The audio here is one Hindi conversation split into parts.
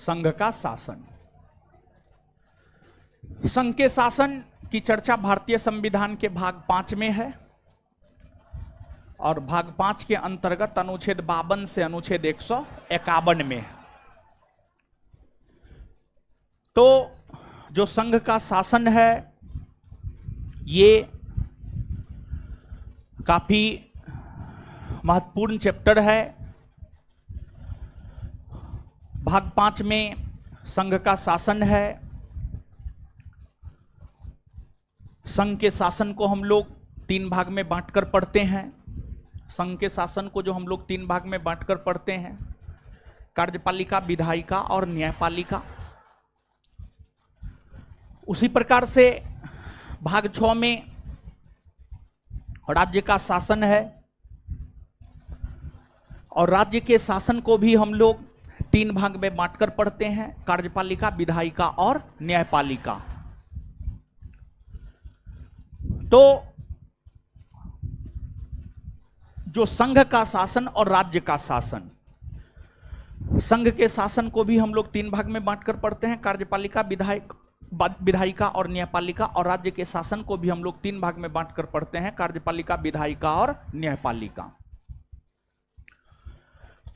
संघ का शासन। संघ के शासन की चर्चा भारतीय संविधान के भाग 5 में है और भाग 5 के अंतर्गत अनुच्छेद 52 से अनुच्छेद 151 में है। तो जो संघ का शासन है ये काफी महत्वपूर्ण चैप्टर है। भाग 5 में संघ का शासन है। संघ के शासन को हम लोग 3 भाग में बांटकर पढ़ते हैं। संघ के शासन को जो हम लोग 3 भाग में बांटकर पढ़ते हैं, कार्यपालिका, विधायिका और न्यायपालिका। उसी प्रकार से भाग 6 में राज्य का शासन है और राज्य के शासन को भी हम लोग 3 भाग में बांटकर पढ़ते हैं, कार्यपालिका, विधायिका और न्यायपालिका। तो जो संघ का शासन और राज्य का शासन, संघ के शासन को भी हम लोग 3 भाग में बांटकर पढ़ते हैं, कार्यपालिका, विधायिका और न्यायपालिका। और राज्य के शासन को भी हम लोग 3 भाग में बांटकर पढ़ते हैं, कार्यपालिका, विधायिका और न्यायपालिका।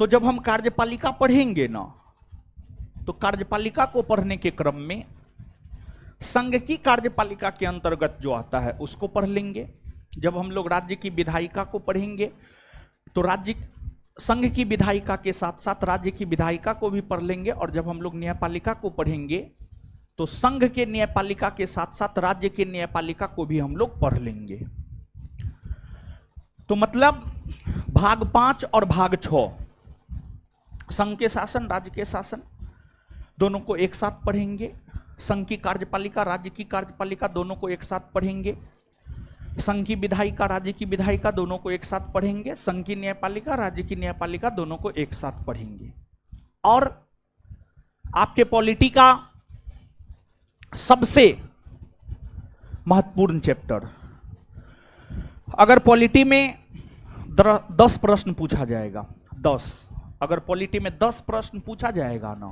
तो जब हम कार्यपालिका पढ़ेंगे ना, तो कार्यपालिका को पढ़ने के क्रम में संघ की कार्यपालिका के अंतर्गत जो आता है उसको पढ़ लेंगे। जब हम लोग राज्य की विधायिका को पढ़ेंगे तो राज्य संघ की विधायिका के साथ साथ राज्य की विधायिका को भी पढ़ लेंगे। और जब हम लोग न्यायपालिका को पढ़ेंगे तो संघ के न्यायपालिका के साथ साथ राज्य के न्यायपालिका को भी हम लोग पढ़ लेंगे। तो मतलब भाग 5 और भाग 6 संघ के शासन, राज्य के शासन दोनों को एक साथ पढ़ेंगे। संघ की कार्यपालिका, राज्य की कार्यपालिका दोनों को एक साथ पढ़ेंगे। संघ की विधायिका, राज्य की विधायिका दोनों को एक साथ पढ़ेंगे। संघ की न्यायपालिका, राज्य की न्यायपालिका दोनों को एक साथ पढ़ेंगे। और आपके पॉलिटी का सबसे महत्वपूर्ण चैप्टर, अगर पॉलिटी में 10 प्रश्न पूछा जाएगा, 10, अगर पॉलिटी में 10 प्रश्न पूछा जाएगा ना,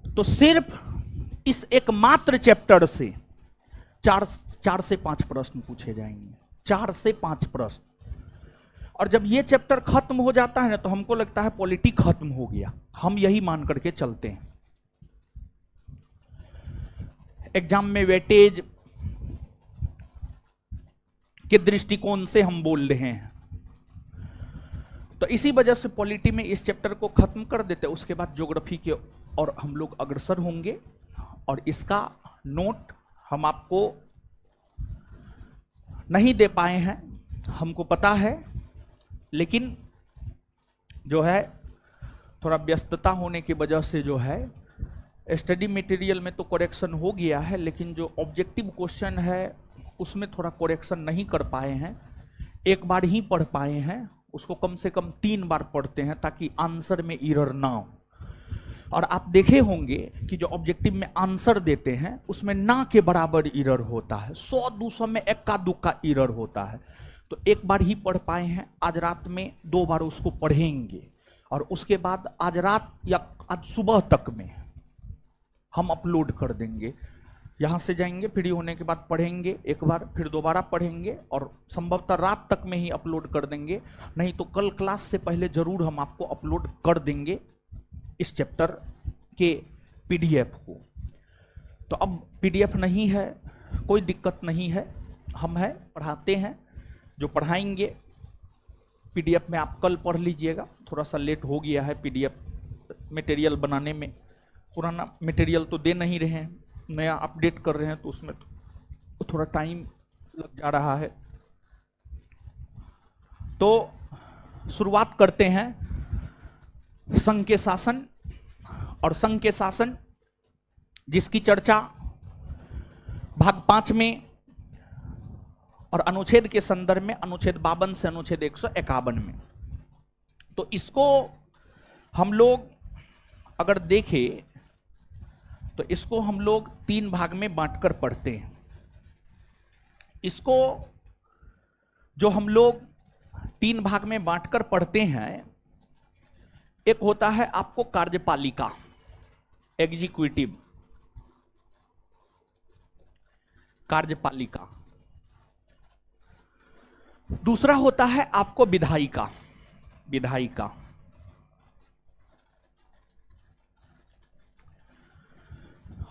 तो सिर्फ इस एकमात्र चैप्टर से 4 से 5 प्रश्न पूछे जाएंगे। 4 से 5 प्रश्न। और जब ये चैप्टर खत्म हो जाता है ना, तो हमको लगता है पॉलिटी खत्म हो गया। हम यही मान करके चलते हैं। एग्जाम में वेटेज के दृष्टिकोण से हम बोल रहे हैं, तो इसी वजह से पॉलिटी में इस चैप्टर को खत्म कर देते हैं। उसके बाद ज्योग्राफी के और हम लोग अग्रसर होंगे। और इसका नोट हम आपको नहीं दे पाए हैं, हमको पता है, लेकिन जो है थोड़ा व्यस्तता होने की वजह से जो है स्टडी मटेरियल में तो करेक्शन हो गया है, लेकिन जो ऑब्जेक्टिव क्वेश्चन है उसमें थोड़ा करेक्शन नहीं कर पाए हैं। एक बार ही पढ़ पाए हैं, उसको कम से कम 3 बार पढ़ते हैं ताकि आंसर में एरर ना हो। और आप देखे होंगे कि जो ऑब्जेक्टिव में आंसर देते हैं उसमें ना के बराबर एरर होता है, 100-200 में एक्का दुक्का एरर होता है। तो एक बार ही पढ़ पाए हैं, आज रात में 2 बार उसको पढ़ेंगे और उसके बाद आज रात या आज सुबह तक में हम अपलोड कर देंगे। यहाँ से जाएंगे, फ्री होने के बाद पढ़ेंगे एक बार, फिर दोबारा पढ़ेंगे और संभवतः रात तक में ही अपलोड कर देंगे। नहीं तो कल क्लास से पहले जरूर हम आपको अपलोड कर देंगे इस चैप्टर के पीडीएफ को। तो अब पीडीएफ नहीं है, कोई दिक्कत नहीं है, हम है पढ़ाते हैं। जो पढ़ाएंगे पीडीएफ में आप कल पढ़ लीजिएगा। थोड़ा सा लेट हो गया है पीडीएफ मटेरियल बनाने में, पुराना मटेरियल तो दे नहीं रहे हैं, नया अपडेट कर रहे हैं, तो उसमें तो थोड़ा टाइम लग जा रहा है। तो शुरुआत करते हैं संघ के शासन। और संघ के शासन जिसकी चर्चा भाग 5 में और अनुच्छेद के संदर्भ में अनुच्छेद 52 से अनुच्छेद 151 में, तो इसको हम लोग अगर देखें तो इसको हम लोग 3 भाग में बांटकर पढ़ते हैं। इसको जो हम लोग 3 भाग में बांटकर पढ़ते हैं, एक होता है आपको कार्यपालिका, एग्जीक्यूटिव, कार्यपालिका। दूसरा होता है आपको विधायिका, विधायिका।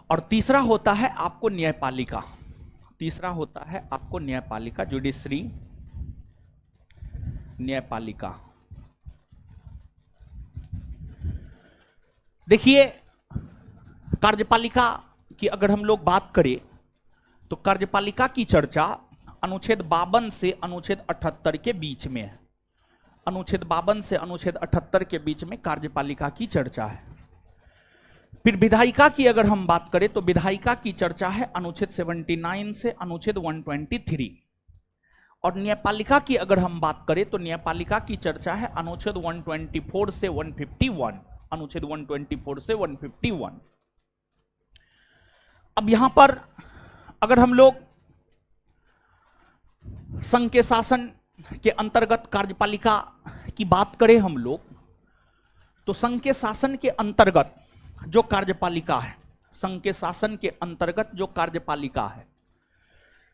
और तीसरा होता है आपको न्यायपालिका, तीसरा होता है आपको न्यायपालिका, जुडिशरी, न्यायपालिका। देखिए कार्यपालिका की अगर हम लोग बात करें तो कार्यपालिका की चर्चा अनुच्छेद 52 से अनुच्छेद 78 के बीच में है। अनुच्छेद 52 से अनुच्छेद 78 के बीच में कार्यपालिका की चर्चा है। फिर विधायिका की अगर हम बात करें तो विधायिका की चर्चा है अनुच्छेद 79 से अनुच्छेद 123। और न्यायपालिका की अगर हम बात करें तो न्यायपालिका की चर्चा है अनुच्छेद 124 से 151, अनुच्छेद 124 से 151। अब यहां पर अगर हम लोग संघ के शासन के अंतर्गत कार्यपालिका की बात करें हम लोग, तो संघ के शासन के अंतर्गत जो कार्यपालिका है, संघ के शासन के अंतर्गत जो कार्यपालिका है,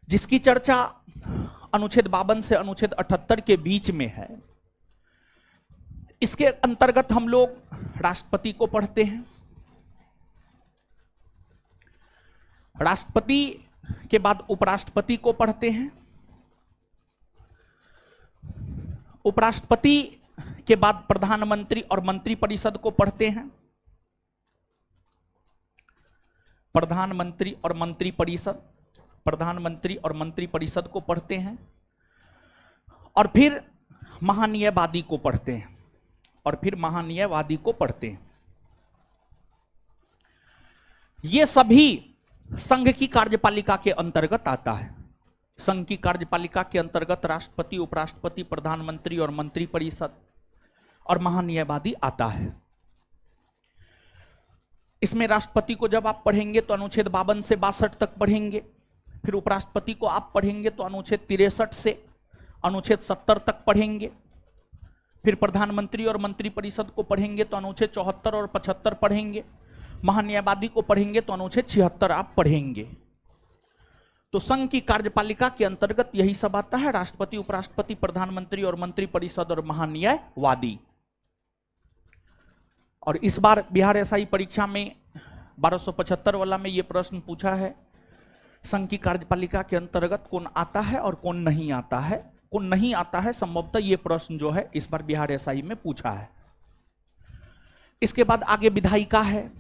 जिसकी चर्चा अनुच्छेद 52 से अनुच्छेद 78 के बीच में है, इसके अंतर्गत हम लोग राष्ट्रपति को पढ़ते हैं। राष्ट्रपति के बाद उपराष्ट्रपति को पढ़ते हैं। उपराष्ट्रपति के बाद प्रधानमंत्री और मंत्रिपरिषद को पढ़ते हैं। प्रधानमंत्री और मंत्रिपरिषद, प्रधानमंत्री और मंत्रिपरिषद को पढ़ते हैं। और फिर महान्यायवादी को पढ़ते हैं, और फिर महान्यायवादी को पढ़ते हैं। ये सभी संघ की कार्यपालिका के अंतर्गत आता है। संघ की कार्यपालिका के अंतर्गत राष्ट्रपति, उपराष्ट्रपति, प्रधानमंत्री और मंत्रिपरिषद और महान्यायवादी आता है। इसमें राष्ट्रपति को जब आप पढ़ेंगे तो अनुच्छेद 52 से 62 तक पढ़ेंगे। फिर उपराष्ट्रपति को आप पढ़ेंगे तो अनुच्छेद 63 से अनुच्छेद 70 तक पढ़ेंगे। फिर प्रधानमंत्री और मंत्रिपरिषद को पढ़ेंगे तो अनुच्छेद 74 और 75 पढ़ेंगे। महान्यायवादी को पढ़ेंगे तो अनुच्छेद 76 आप पढ़ेंगे। तो संघ की कार्यपालिका के अंतर्गत यही सब आता है: राष्ट्रपति, उपराष्ट्रपति, प्रधानमंत्री और मंत्रिपरिषद और महान्यायवादी। और इस बार बिहार एसआई परीक्षा में 1275 वाला में यह प्रश्न पूछा है, संघ की कार्यपालिका के अंतर्गत कौन आता है और कौन नहीं आता है। कौन नहीं आता है संभवतः यह प्रश्न जो है इस बार बिहार एसआई में पूछा है। इसके बाद आगे विधायिका है।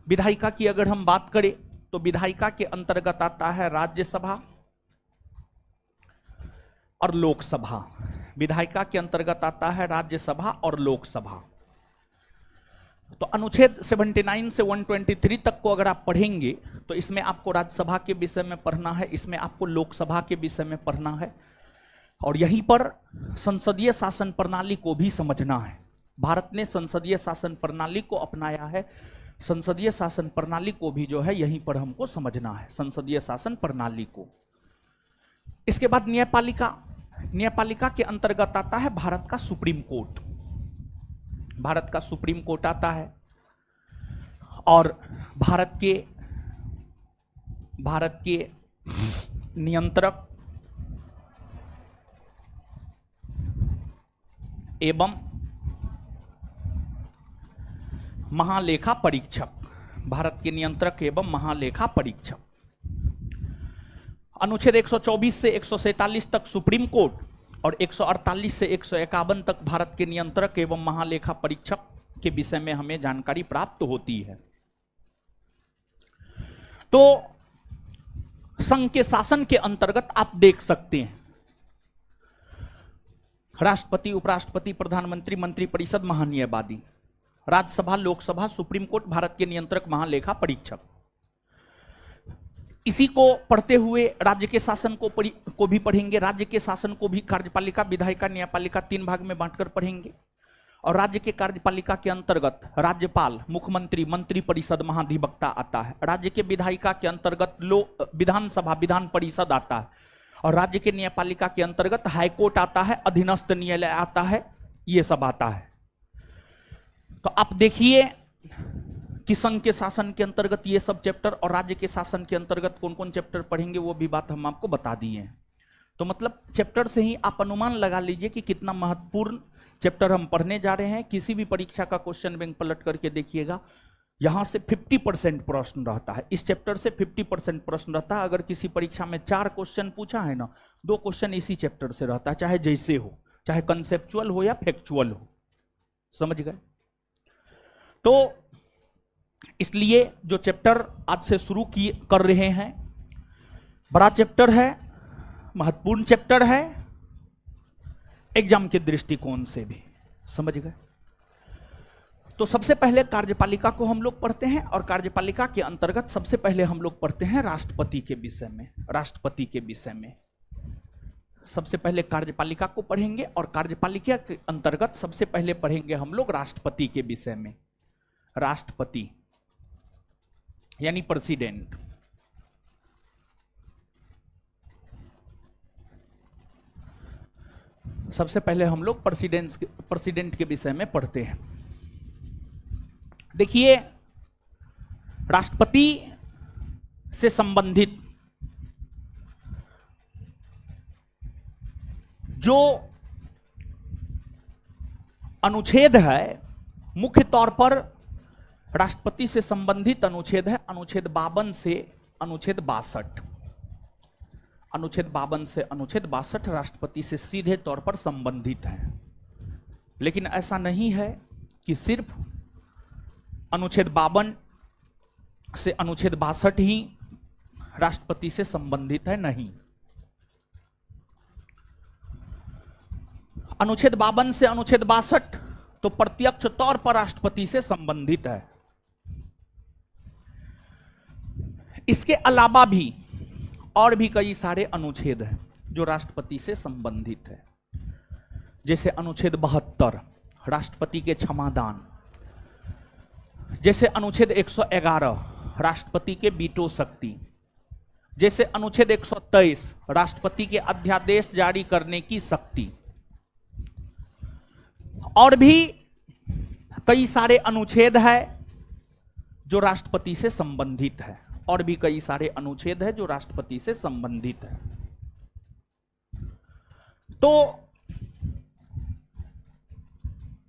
विधायिका की अगर हम बात करें तो विधायिका के अंतर्गत आता है राज्यसभा और लोकसभा। विधायिका के अंतर्गत आता है राज्यसभा और लोकसभा। तो अनुच्छेद 79 से 123 तक को अगर आप पढ़ेंगे तो इसमें आपको राज्यसभा के विषय में पढ़ना है, इसमें आपको लोकसभा के विषय में पढ़ना है। और यहीं पर संसदीय शासन प्रणाली को भी समझना है। भारत ने संसदीय शासन प्रणाली को अपनाया है। संसदीय शासन प्रणाली को भी जो है यहीं पर हमको समझना है, संसदीय शासन प्रणाली को। इसके बाद न्यायपालिका। न्यायपालिका के अंतर्गत आता है भारत का सुप्रीम कोर्ट। भारत का सुप्रीम कोर्ट आता है। और भारत के नियंत्रक एवं महालेखा परीक्षक, भारत के नियंत्रक एवं महालेखा परीक्षक। अनुच्छेद 124 से 147 तक सुप्रीम कोर्ट और 148 से 151 तक भारत के नियंत्रक एवं महालेखा परीक्षक के विषय में हमें जानकारी प्राप्त होती है। तो संघ के शासन के अंतर्गत आप देख सकते हैं राष्ट्रपति, उपराष्ट्रपति, प्रधानमंत्री, मंत्रिपरिषद, महान्यायवादी, राज्यसभा, लोकसभा, सुप्रीम कोर्ट, भारत के नियंत्रक, महालेखा परीक्षक। इसी को पढ़ते हुए राज्य के शासन को भी पढ़ेंगे। राज्य के शासन को भी कार्यपालिका, विधायिका, न्यायपालिका 3 भाग में बांटकर पढ़ेंगे। और राज्य के कार्यपालिका के अंतर्गत राज्यपाल, मुख्यमंत्री, मंत्रिपरिषद, महाधिवक्ता आता है। राज्य के विधायिका के अंतर्गत विधानसभा, विधान परिषद आता है। और राज्य के न्यायपालिका के अंतर्गत हाईकोर्ट आता है, अधीनस्थ न्यायालय आता है, ये सब आता है। तो आप देखिए कि संघ के शासन के अंतर्गत ये सब चैप्टर और राज्य के शासन के अंतर्गत कौन कौन चैप्टर पढ़ेंगे वो भी बात हम आपको बता दिए हैं। तो मतलब चैप्टर से ही आप अनुमान लगा लीजिए कि कितना महत्वपूर्ण चैप्टर हम पढ़ने जा रहे हैं। किसी भी परीक्षा का क्वेश्चन बैंक पलट करके देखिएगा, यहां से 50% प्रश्न रहता है, इस चैप्टर से 50% प्रश्न रहता है। अगर किसी परीक्षा में 4 क्वेश्चन पूछा है ना, 2 क्वेश्चन इसी चैप्टर से रहता है, चाहे जैसे हो, चाहे कंसेप्चुअल हो या फैक्चुअल हो। समझ गए? तो इसलिए जो चैप्टर आज से शुरू कर रहे हैं, बड़ा चैप्टर है, महत्वपूर्ण चैप्टर है एग्जाम के दृष्टिकोण से भी। समझ गए? तो सबसे पहले कार्यपालिका को हम लोग पढ़ते हैं और कार्यपालिका के अंतर्गत सबसे पहले हम लोग पढ़ते हैं राष्ट्रपति के विषय में। राष्ट्रपति के विषय में सबसे पहले कार्यपालिका को पढ़ेंगे और कार्यपालिका के अंतर्गत सबसे पहले पढ़ेंगे हम लोग राष्ट्रपति के विषय में। राष्ट्रपति यानी प्रेसिडेंट। सबसे पहले हम लोग प्रेसिडेंट के विषय में पढ़ते हैं। देखिए, राष्ट्रपति से संबंधित जो अनुच्छेद है, मुख्य तौर पर राष्ट्रपति से संबंधित अनुच्छेद है अनुच्छेद 52 से अनुच्छेद 62। अनुच्छेद 52 से अनुच्छेद 62 राष्ट्रपति से सीधे तौर पर संबंधित है। लेकिन ऐसा नहीं है कि सिर्फ अनुच्छेद 52 से अनुच्छेद 62 ही राष्ट्रपति से संबंधित है, नहीं। अनुच्छेद 52 से अनुच्छेद 62 तो प्रत्यक्ष तौर पर राष्ट्रपति से संबंधित है। इसके अलावा भी और भी कई सारे अनुच्छेद हैं जो राष्ट्रपति से संबंधित है। जैसे अनुच्छेद 72 राष्ट्रपति के क्षमादान, जैसे अनुच्छेद 111 राष्ट्रपति के वीटो शक्ति, जैसे अनुच्छेद 123 राष्ट्रपति के अध्यादेश जारी करने की शक्ति, और भी कई सारे अनुच्छेद है जो राष्ट्रपति से संबंधित है, और भी कई सारे अनुच्छेद है जो राष्ट्रपति से संबंधित है। तो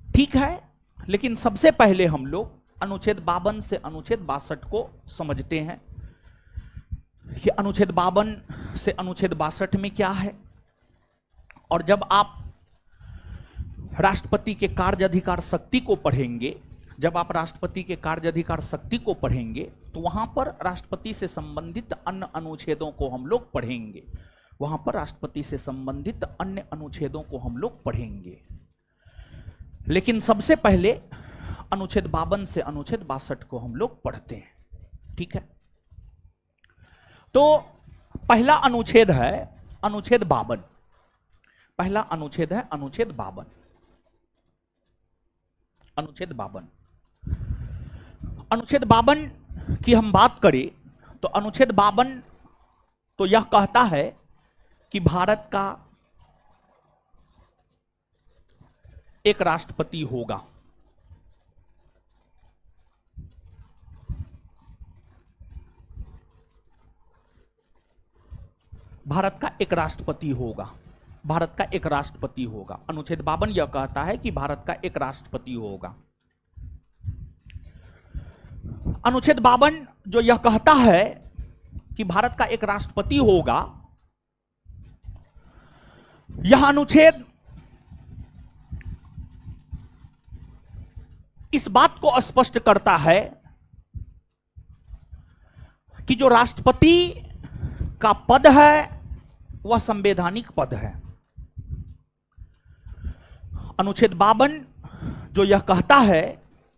ठीक है, लेकिन सबसे पहले हम लोग अनुच्छेद 52 से अनुच्छेद 62 को समझते हैं कि अनुच्छेद 52 से अनुच्छेद 62 में क्या है। और जब आप राष्ट्रपति के कार्य अधिकार शक्ति को पढ़ेंगे, जब आप राष्ट्रपति के कार्य अधिकार शक्ति को पढ़ेंगे तो वहां पर राष्ट्रपति से संबंधित अन्य अनुच्छेदों को हम लोग पढ़ेंगे। वहां पर राष्ट्रपति से संबंधित अन्य अनुच्छेदों को हम लोग पढ़ेंगे। लेकिन सबसे पहले अनुच्छेद 52 से अनुच्छेद 62 को हम लोग पढ़ते हैं। ठीक है, तो पहला अनुच्छेद है अनुच्छेद 52। पहला अनुच्छेद है अनुच्छेद 52। अनुच्छेद 52, अनुच्छेद 52 की हम बात करें तो अनुच्छेद 52 तो यह कहता है कि भारत का एक राष्ट्रपति होगा। भारत का एक राष्ट्रपति होगा। भारत का एक राष्ट्रपति होगा। अनुच्छेद 52 यह कहता है कि भारत का एक राष्ट्रपति होगा। अनुच्छेद 52 जो यह कहता है कि भारत का एक राष्ट्रपति होगा, यह अनुच्छेद इस बात को स्पष्ट करता है कि जो राष्ट्रपति का पद है वह संवैधानिक पद है। अनुच्छेद 52 जो यह कहता है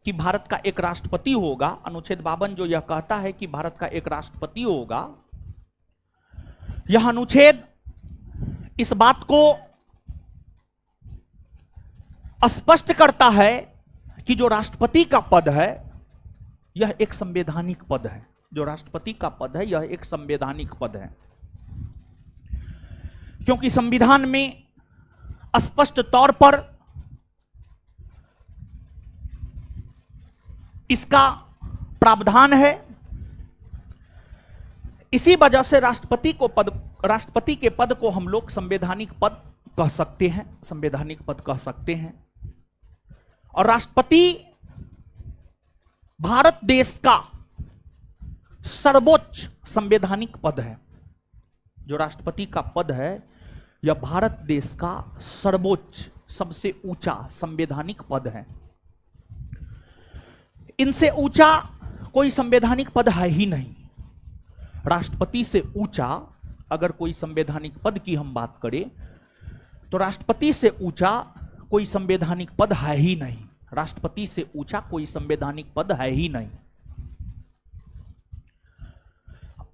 कि भारत का एक राष्ट्रपति होगा, अनुच्छेद 52 जो यह कहता है कि भारत का एक राष्ट्रपति होगा, यह अनुच्छेद इस बात को स्पष्ट करता है कि जो राष्ट्रपति का पद है यह एक संवैधानिक पद है। जो राष्ट्रपति का पद है यह एक संवैधानिक पद है, क्योंकि संविधान में स्पष्ट तौर पर इसका प्रावधान है। इसी वजह से राष्ट्रपति के पद को हम लोग संवैधानिक पद कह सकते हैं, संवैधानिक पद कह सकते हैं। और राष्ट्रपति भारत देश का सर्वोच्च संवैधानिक पद है। जो राष्ट्रपति का पद है यह भारत देश का सर्वोच्च, सबसे ऊंचा संवैधानिक पद है। इनसे ऊंचा कोई संवैधानिक पद है ही नहीं। राष्ट्रपति से ऊंचा अगर कोई संवैधानिक पद की हम बात करें तो राष्ट्रपति से ऊंचा कोई संवैधानिक पद है ही नहीं। राष्ट्रपति से ऊंचा कोई संवैधानिक पद है ही नहीं।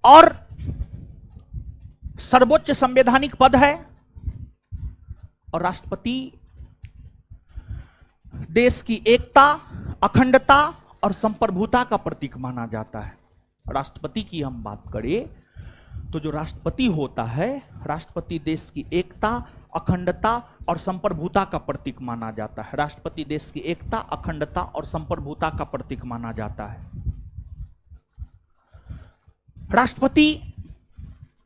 और सर्वोच्च संवैधानिक पद है और राष्ट्रपति देश की एकता, अखंडता और संप्रभुता का प्रतीक माना जाता है। राष्ट्रपति की हम बात करें तो जो राष्ट्रपति होता है, राष्ट्रपति देश की एकता, अखंडता और संप्रभुता का प्रतीक माना जाता है। राष्ट्रपति देश की एकता, अखंडता और संप्रभुता का प्रतीक माना जाता है। राष्ट्रपति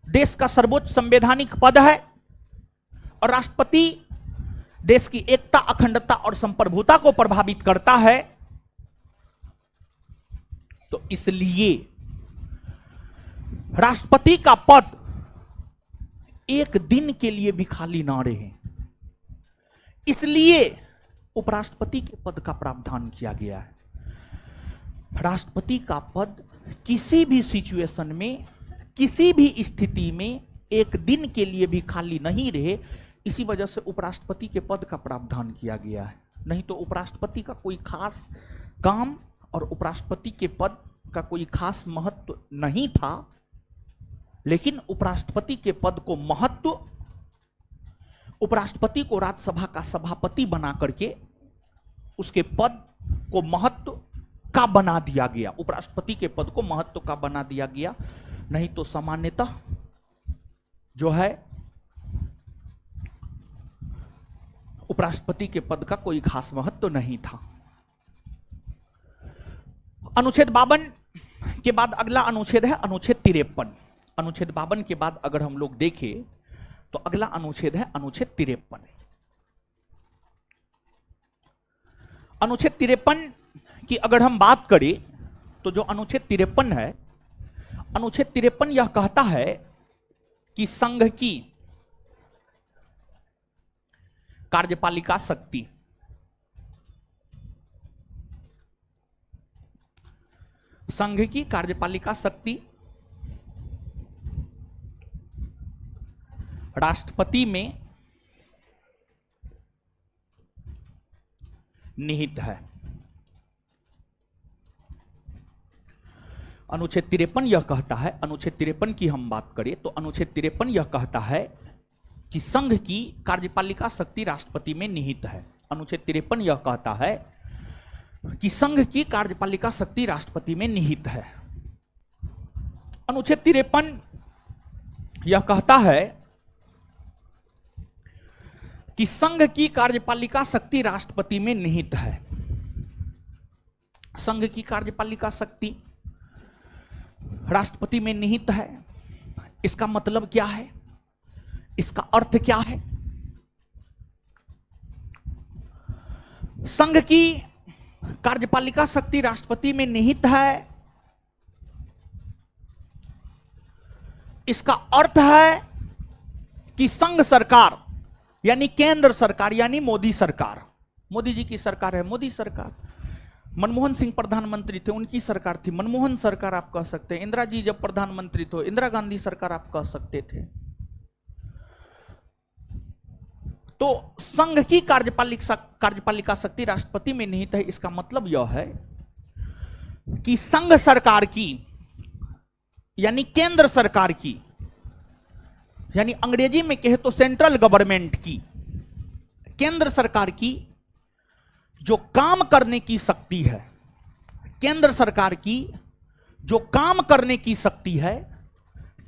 देश का सर्वोच्च संवैधानिक पद है और राष्ट्रपति देश की एकता, अखंडता और संप्रभुता को प्रभावित करता है। तो इसलिए राष्ट्रपति का पद एक दिन के लिए भी खाली ना रहे, इसलिए उपराष्ट्रपति के पद का प्रावधान किया गया है। राष्ट्रपति का पद किसी भी सिचुएशन में, किसी भी स्थिति में एक दिन के लिए भी खाली नहीं रहे, इसी वजह से उपराष्ट्रपति के पद का प्रावधान किया गया है। नहीं तो उपराष्ट्रपति का कोई खास काम और उपराष्ट्रपति के पद का कोई खास महत्व नहीं था, लेकिन उपराष्ट्रपति के पद को महत्व, उपराष्ट्रपति को राज्यसभा का सभापति बना करके उसके पद को महत्व का बना दिया गया। उपराष्ट्रपति के पद को महत्व का बना दिया गया। नहीं तो सामान्यतः जो है उपराष्ट्रपति के पद का कोई खास महत्व नहीं था। अनुच्छेद 52 के बाद अगला अनुच्छेद है अनुच्छेद 53। अनुच्छेद 52 के बाद अगर हम लोग देखें तो अगला अनुच्छेद है अनुच्छेद 53। अनुच्छेद 53 की अगर हम बात करें तो जो अनुच्छेद 53 है, अनुच्छेद 53 यह कहता है कि संघ की कार्यपालिका शक्ति राष्ट्रपति में निहित है। अनुच्छेद 53 यह कहता है, अनुच्छेद 53 की हम बात करें तो अनुच्छेद 53 यह कहता है कि संघ की कार्यपालिका शक्ति राष्ट्रपति में निहित है। अनुच्छेद 53 यह कहता है कि संघ की कार्यपालिका शक्ति राष्ट्रपति में निहित है। अनुच्छेद 53 यह कहता है कि संघ की कार्यपालिका शक्ति राष्ट्रपति में निहित है। संघ की कार्यपालिका शक्ति राष्ट्रपति में निहित है। इसका मतलब क्या है? इसका अर्थ क्या है? संघ की कार्यपालिका शक्ति राष्ट्रपति में निहित है, इसका अर्थ है कि संघ सरकार यानी केंद्र सरकार यानी मोदी सरकार, मोदी जी की सरकार है, मोदी सरकार, मनमोहन सिंह प्रधानमंत्री थे उनकी सरकार थी, मनमोहन सरकार आप कह सकते हैं, इंदिरा जी जब प्रधानमंत्री थे इंदिरा गांधी सरकार आप कह सकते थे। तो संघ की कार्यपालिका शक्ति राष्ट्रपति में निहित है। इसका मतलब यह है कि संघ सरकार की यानी केंद्र सरकार की, यानी अंग्रेजी में कहे तो सेंट्रल गवर्नमेंट की, केंद्र सरकार की जो काम करने की शक्ति है, केंद्र सरकार की जो काम करने की शक्ति है,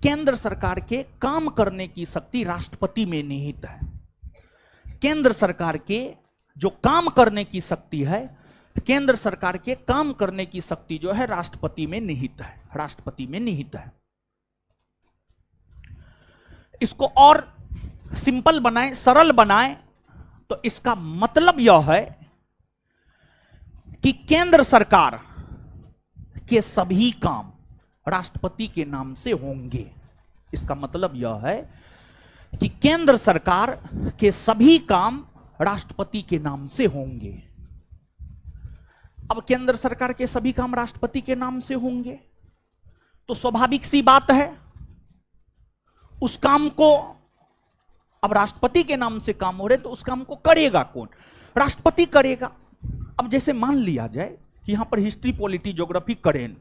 केंद्र सरकार के काम करने की शक्ति राष्ट्रपति में निहित है। केंद्र सरकार के जो काम करने की शक्ति है केंद्र सरकार के काम करने की शक्ति जो है राष्ट्रपति में निहित है, राष्ट्रपति में निहित है। इसको और सिंपल बनाएं, सरल बनाएं, तो इसका मतलब यह है कि केंद्र सरकार के सभी काम राष्ट्रपति के नाम से होंगे। इसका मतलब यह है कि केंद्र सरकार के सभी काम राष्ट्रपति के नाम से होंगे। अब केंद्र सरकार के सभी काम राष्ट्रपति के नाम से होंगे तो स्वाभाविक सी बात है उस काम को, अब राष्ट्रपति के नाम से काम हो रहे तो उस काम को करेगा कौन? राष्ट्रपति करेगा। अब जैसे मान लिया जाए कि यहां पर हिस्ट्री, पॉलिटी, ज्योग्राफी, करेंट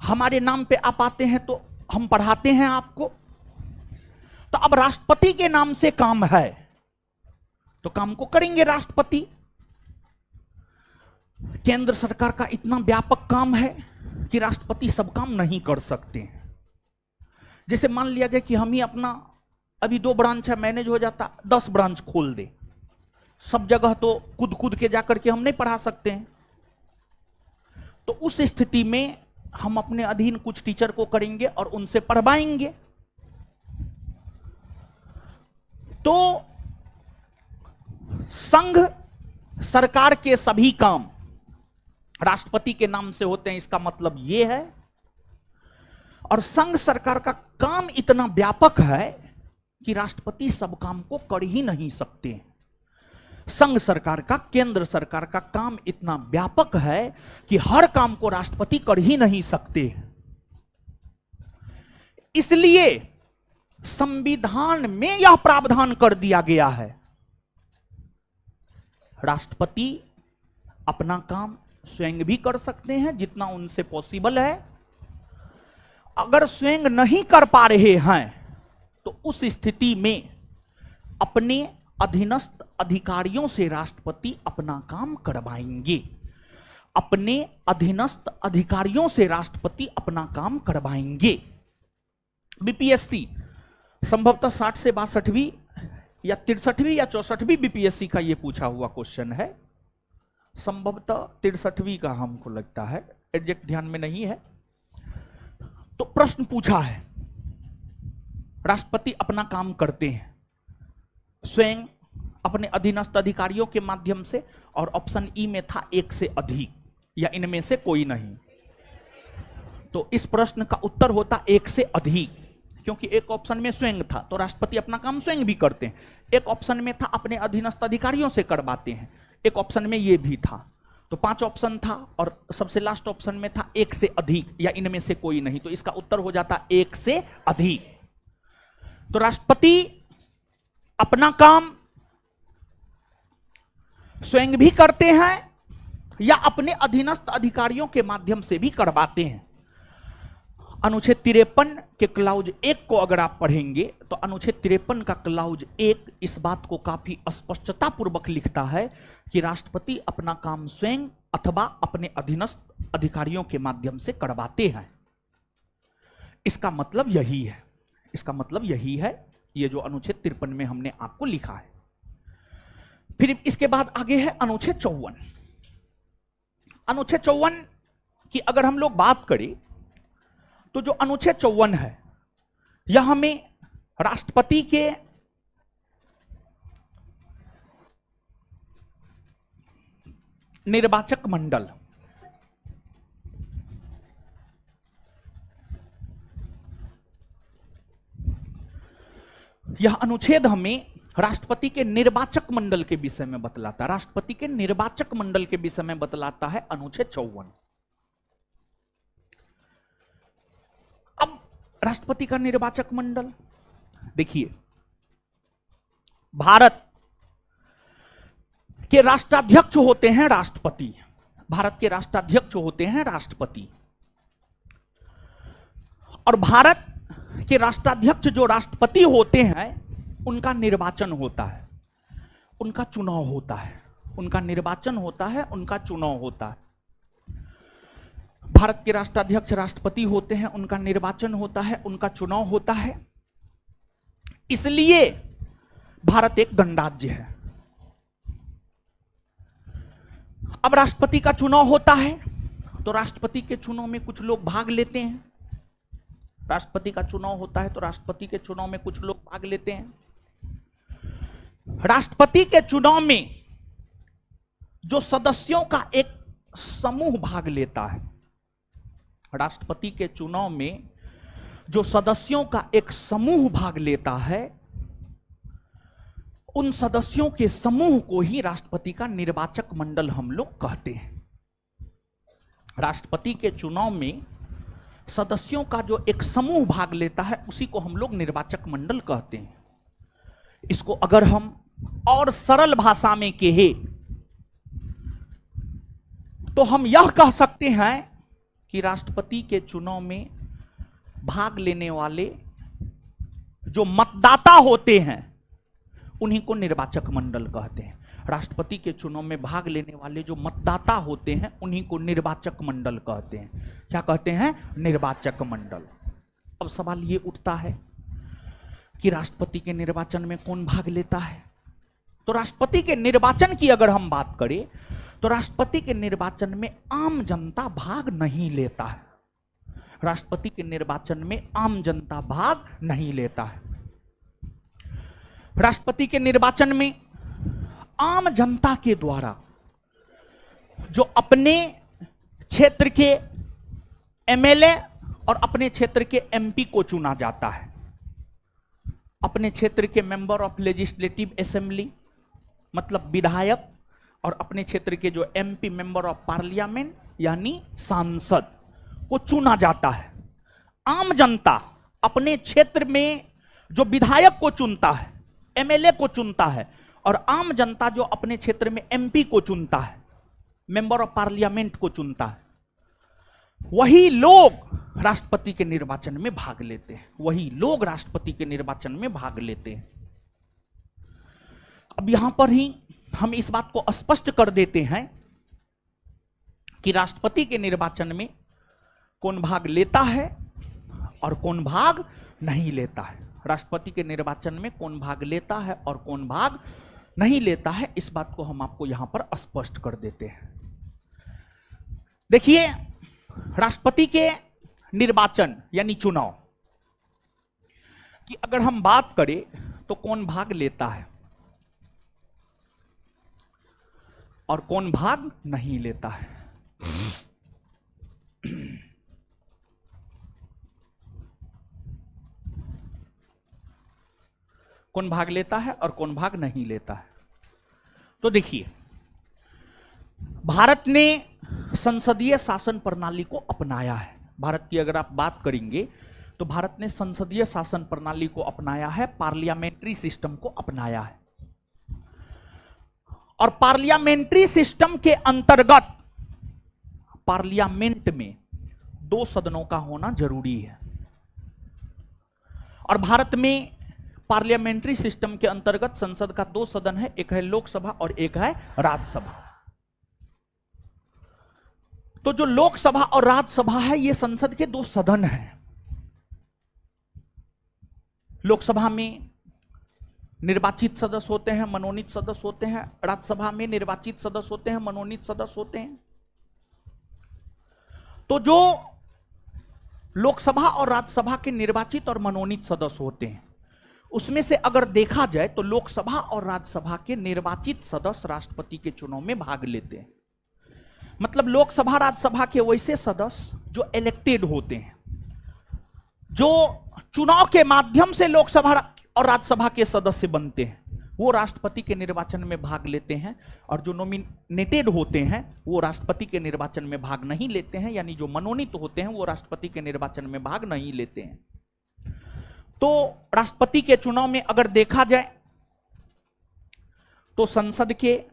हमारे नाम पे आप आते हैं तो हम पढ़ाते हैं आपको, तो अब राष्ट्रपति के नाम से काम है तो काम को करेंगे राष्ट्रपति। केंद्र सरकार का इतना व्यापक काम है कि राष्ट्रपति सब काम नहीं कर सकते हैं। जैसे मान लिया जाए कि हम ही अपना अभी 2 ब्रांच है, मैनेज हो जाता, 10 ब्रांच खोल दे, सब जगह तो कूद कूद के जाकर के हम नहीं पढ़ा सकते हैं। तो उस स्थिति में हम अपने अधीन कुछ टीचर को करेंगे और उनसे पढ़वाएंगे। तो संघ सरकार के सभी काम राष्ट्रपति के नाम से होते हैं, इसका मतलब यह है। और संघ सरकार का काम इतना व्यापक है कि राष्ट्रपति सब काम को कर ही नहीं सकते। संघ सरकार का, केंद्र सरकार का काम इतना व्यापक है कि हर काम को राष्ट्रपति कर ही नहीं सकते। इसलिए संविधान में यह प्रावधान कर दिया गया है राष्ट्रपति अपना काम स्वयं भी कर सकते हैं जितना उनसे पॉसिबल है। अगर स्वयं नहीं कर पा रहे हैं तो उस स्थिति में अपने अधीनस्थ अधिकारियों से राष्ट्रपति अपना काम करवाएंगे। अपने अधीनस्थ अधिकारियों से राष्ट्रपति अपना काम करवाएंगे। बीपीएससी संभवतः 60 से 62वीं या 63वीं या 64वीं बीपीएससी का यह पूछा हुआ क्वेश्चन है, संभवतः 63वीं का हमको लगता है, एग्जैक्ट ध्यान में नहीं है। तो प्रश्न पूछा है, राष्ट्रपति अपना काम करते हैं स्वयं अपने अधीनस्थ अधिकारियों के माध्यम से, और ऑप्शन ई में था एक से अधिक या इनमें से कोई नहीं। तो इस प्रश्न का उत्तर होता एक से अधिक, क्योंकि एक ऑप्शन में स्वयं था तो राष्ट्रपति अपना काम स्वयं भी करते हैं, एक ऑप्शन में था अपने अधीनस्थ अधिकारियों से करवाते हैं, एक ऑप्शन में यह भी था। तो 5 ऑप्शन था और सबसे लास्ट ऑप्शन में था एक से अधिक या इनमें से कोई नहीं। तो इसका उत्तर हो जाता एक से अधिक। तो राष्ट्रपति अपना काम स्वयं भी करते हैं या अपने अधीनस्थ अधिकारियों के माध्यम से भी करवाते हैं। अनुच्छेद 53 के क्लाउज 1 को अगर आप पढ़ेंगे तो अनुच्छेद 53 का क्लाउज 1 इस बात को काफी स्पष्टता पूर्वक लिखता है कि राष्ट्रपति अपना काम स्वयं अथवा अपने अधीनस्थ अधिकारियों के माध्यम से करवाते हैं। इसका मतलब यही है, इसका मतलब यही है, ये जो अनुच्छेद 53 में हमने आपको लिखा है। फिर इसके बाद आगे है अनुच्छेद 54। अनुच्छेद 54 की अगर हम लोग बात करें तो जो अनुच्छेद 54 है यह हमें राष्ट्रपति के निर्वाचक मंडल, यह अनुच्छेद हमें राष्ट्रपति के निर्वाचक मंडल के विषय में बतलाता है। राष्ट्रपति के निर्वाचक मंडल के विषय में बतलाता है अनुच्छेद 54। अब राष्ट्रपति का निर्वाचक मंडल देखिए, भारत के राष्ट्राध्यक्ष होते हैं राष्ट्रपति, भारत के राष्ट्राध्यक्ष होते हैं राष्ट्रपति, और भारत के राष्ट्राध्यक्ष जो राष्ट्रपति होते हैं उनका निर्वाचन होता है, उनका चुनाव होता है, उनका निर्वाचन होता है, उनका चुनाव होता है। भारत के राष्ट्राध्यक्ष राष्ट्रपति होते हैं, उनका निर्वाचन होता है, उनका चुनाव होता है। इसलिए भारत एक गणराज्य है। अब राष्ट्रपति का चुनाव होता है, तो राष्ट्रपति के चुनाव में कुछ लोग भाग लेते हैं। राष्ट्रपति का चुनाव होता है तो राष्ट्रपति के चुनाव में कुछ लोग भाग लेते हैं। राष्ट्रपति के चुनाव में जो सदस्यों का एक समूह भाग लेता है, राष्ट्रपति के चुनाव में जो सदस्यों का एक समूह भाग लेता है, उन सदस्यों के समूह को ही राष्ट्रपति का निर्वाचक मंडल हम लोग कहते हैं। राष्ट्रपति के चुनाव में सदस्यों का जो एक समूह भाग लेता है, उसी को हम लोग निर्वाचक मंडल कहते हैं। इसको अगर हम और सरल भाषा में कहे तो हम यह कह सकते हैं कि राष्ट्रपति के चुनाव में भाग लेने वाले जो मतदाता होते हैं, उन्हीं को निर्वाचक मंडल कहते हैं। राष्ट्रपति के चुनाव में भाग लेने वाले जो मतदाता होते हैं, उन्हीं को निर्वाचक मंडल कहते हैं। क्या कहते हैं? निर्वाचक मंडल। अब सवाल ये उठता है कि राष्ट्रपति के निर्वाचन में कौन भाग लेता है? तो राष्ट्रपति के निर्वाचन की अगर हम बात करें तो राष्ट्रपति के निर्वाचन में आम जनता भाग नहीं लेता है। राष्ट्रपति के निर्वाचन में आम जनता भाग नहीं लेता है। राष्ट्रपति के निर्वाचन में आम जनता के द्वारा जो अपने क्षेत्र के एमएलए और अपने क्षेत्र के एमपी को चुना जाता है, अपने क्षेत्र के मेंबर ऑफ लेजिस्लेटिव असेंबली मतलब विधायक, और अपने क्षेत्र के जो एमपी मेंबर ऑफ पार्लियामेंट यानी सांसद को चुना जाता है। आम जनता अपने क्षेत्र में जो विधायक को चुनता है, एमएलए को चुनता है, और आम जनता जो अपने क्षेत्र में एमपी को चुनता है, मेंबर ऑफ पार्लियामेंट को चुनता है, वही लोग राष्ट्रपति के निर्वाचन में भाग लेते हैं। वही लोग राष्ट्रपति के निर्वाचन में भाग लेते हैं। अब यहां पर ही हम इस बात को स्पष्ट कर देते हैं कि राष्ट्रपति के निर्वाचन में कौन भाग लेता है और कौन भाग नहीं लेता है। राष्ट्रपति के निर्वाचन में कौन भाग लेता है और कौन भाग नहीं लेता है, इस बात को हम आपको यहां पर स्पष्ट कर देते हैं। देखिए, राष्ट्रपति के निर्वाचन यानी चुनाव की अगर हम बात करें तो कौन भाग लेता है और कौन भाग नहीं लेता है। कौन भाग लेता है और कौन भाग नहीं लेता है। तो देखिए, भारत ने संसदीय शासन प्रणाली को अपनाया है। भारत की अगर आप बात करेंगे तो भारत ने संसदीय शासन प्रणाली को अपनाया है, पार्लियामेंट्री सिस्टम को अपनाया है। और पार्लियामेंट्री सिस्टम के अंतर्गत पार्लियामेंट में 2 सदनों का होना जरूरी है। और भारत में पार्लियामेंट्री सिस्टम के अंतर्गत संसद का 2 सदन है, एक है लोकसभा और एक है राज्यसभा। तो जो लोकसभा और राज्यसभा है, ये संसद के 2 सदन हैं। लोकसभा में निर्वाचित सदस्य होते हैं, मनोनीत सदस्य होते हैं। राज्यसभा में निर्वाचित सदस्य होते हैं, मनोनीत सदस्य होते हैं। तो जो लोकसभा और राज्यसभा के निर्वाचित और मनोनीत सदस्य होते हैं, उसमें से अगर देखा जाए तो लोकसभा और राज्यसभा के निर्वाचित सदस्य राष्ट्रपति के चुनाव में भाग लेते हैं। मतलब लोकसभा राज्यसभा के वैसे सदस्य जो इलेक्टेड होते हैं, जो चुनाव के माध्यम से लोकसभा और राज्यसभा के सदस्य बनते हैं, वो राष्ट्रपति के निर्वाचन में भाग लेते हैं। और जो नॉमिनेटेड होते हैं वो राष्ट्रपति के निर्वाचन में भाग नहीं लेते हैं, यानी जो मनोनीत होते हैं वो राष्ट्रपति के निर्वाचन में भाग नहीं लेते हैं। तो राष्ट्रपति के चुनाव में अगर देखा जाए तो संसद के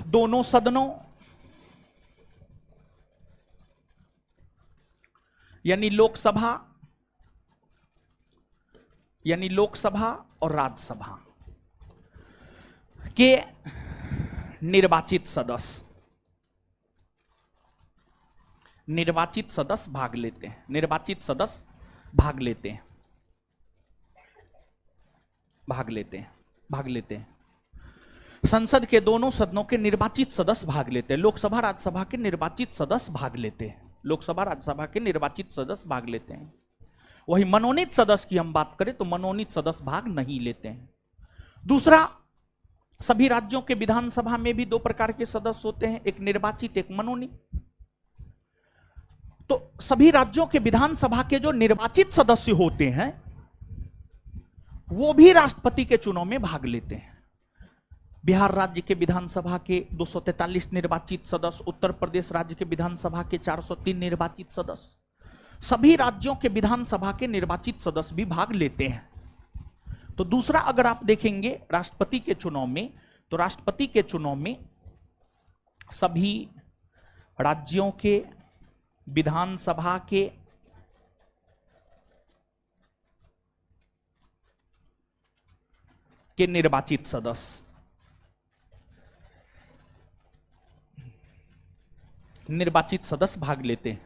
दोनों सदनों यानी लोकसभा और राज्यसभा के निर्वाचित सदस्य भाग लेते हैं। निर्वाचित सदस्य भाग लेते हैं। संसद के दोनों सदनों के निर्वाचित सदस्य भाग लेते हैं। लोकसभा राज्यसभा के निर्वाचित सदस्य भाग लेते हैं। लोकसभा राज्यसभा के निर्वाचित सदस्य भाग लेते हैं। वही मनोनीत सदस्य की हम बात करें तो मनोनीत सदस्य भाग नहीं लेते हैं। दूसरा, सभी राज्यों के विधानसभा में भी दो प्रकार के सदस्य होते हैं, एक निर्वाचित, एक मनोनीत। तो सभी राज्यों के विधानसभा के जो निर्वाचित सदस्य होते हैं वो भी राष्ट्रपति के चुनाव में भाग लेते हैं। बिहार राज्य के विधानसभा के 243 निर्वाचित सदस्य, उत्तर प्रदेश राज्य के विधानसभा के 403 निर्वाचित सदस्य, सभी राज्यों के विधानसभा के निर्वाचित सदस्य भी भाग लेते हैं। तो दूसरा, अगर आप देखेंगे राष्ट्रपति के चुनाव में, तो राष्ट्रपति के चुनाव में सभी राज्यों के विधानसभा के निर्वाचित सदस्य भाग लेते हैं।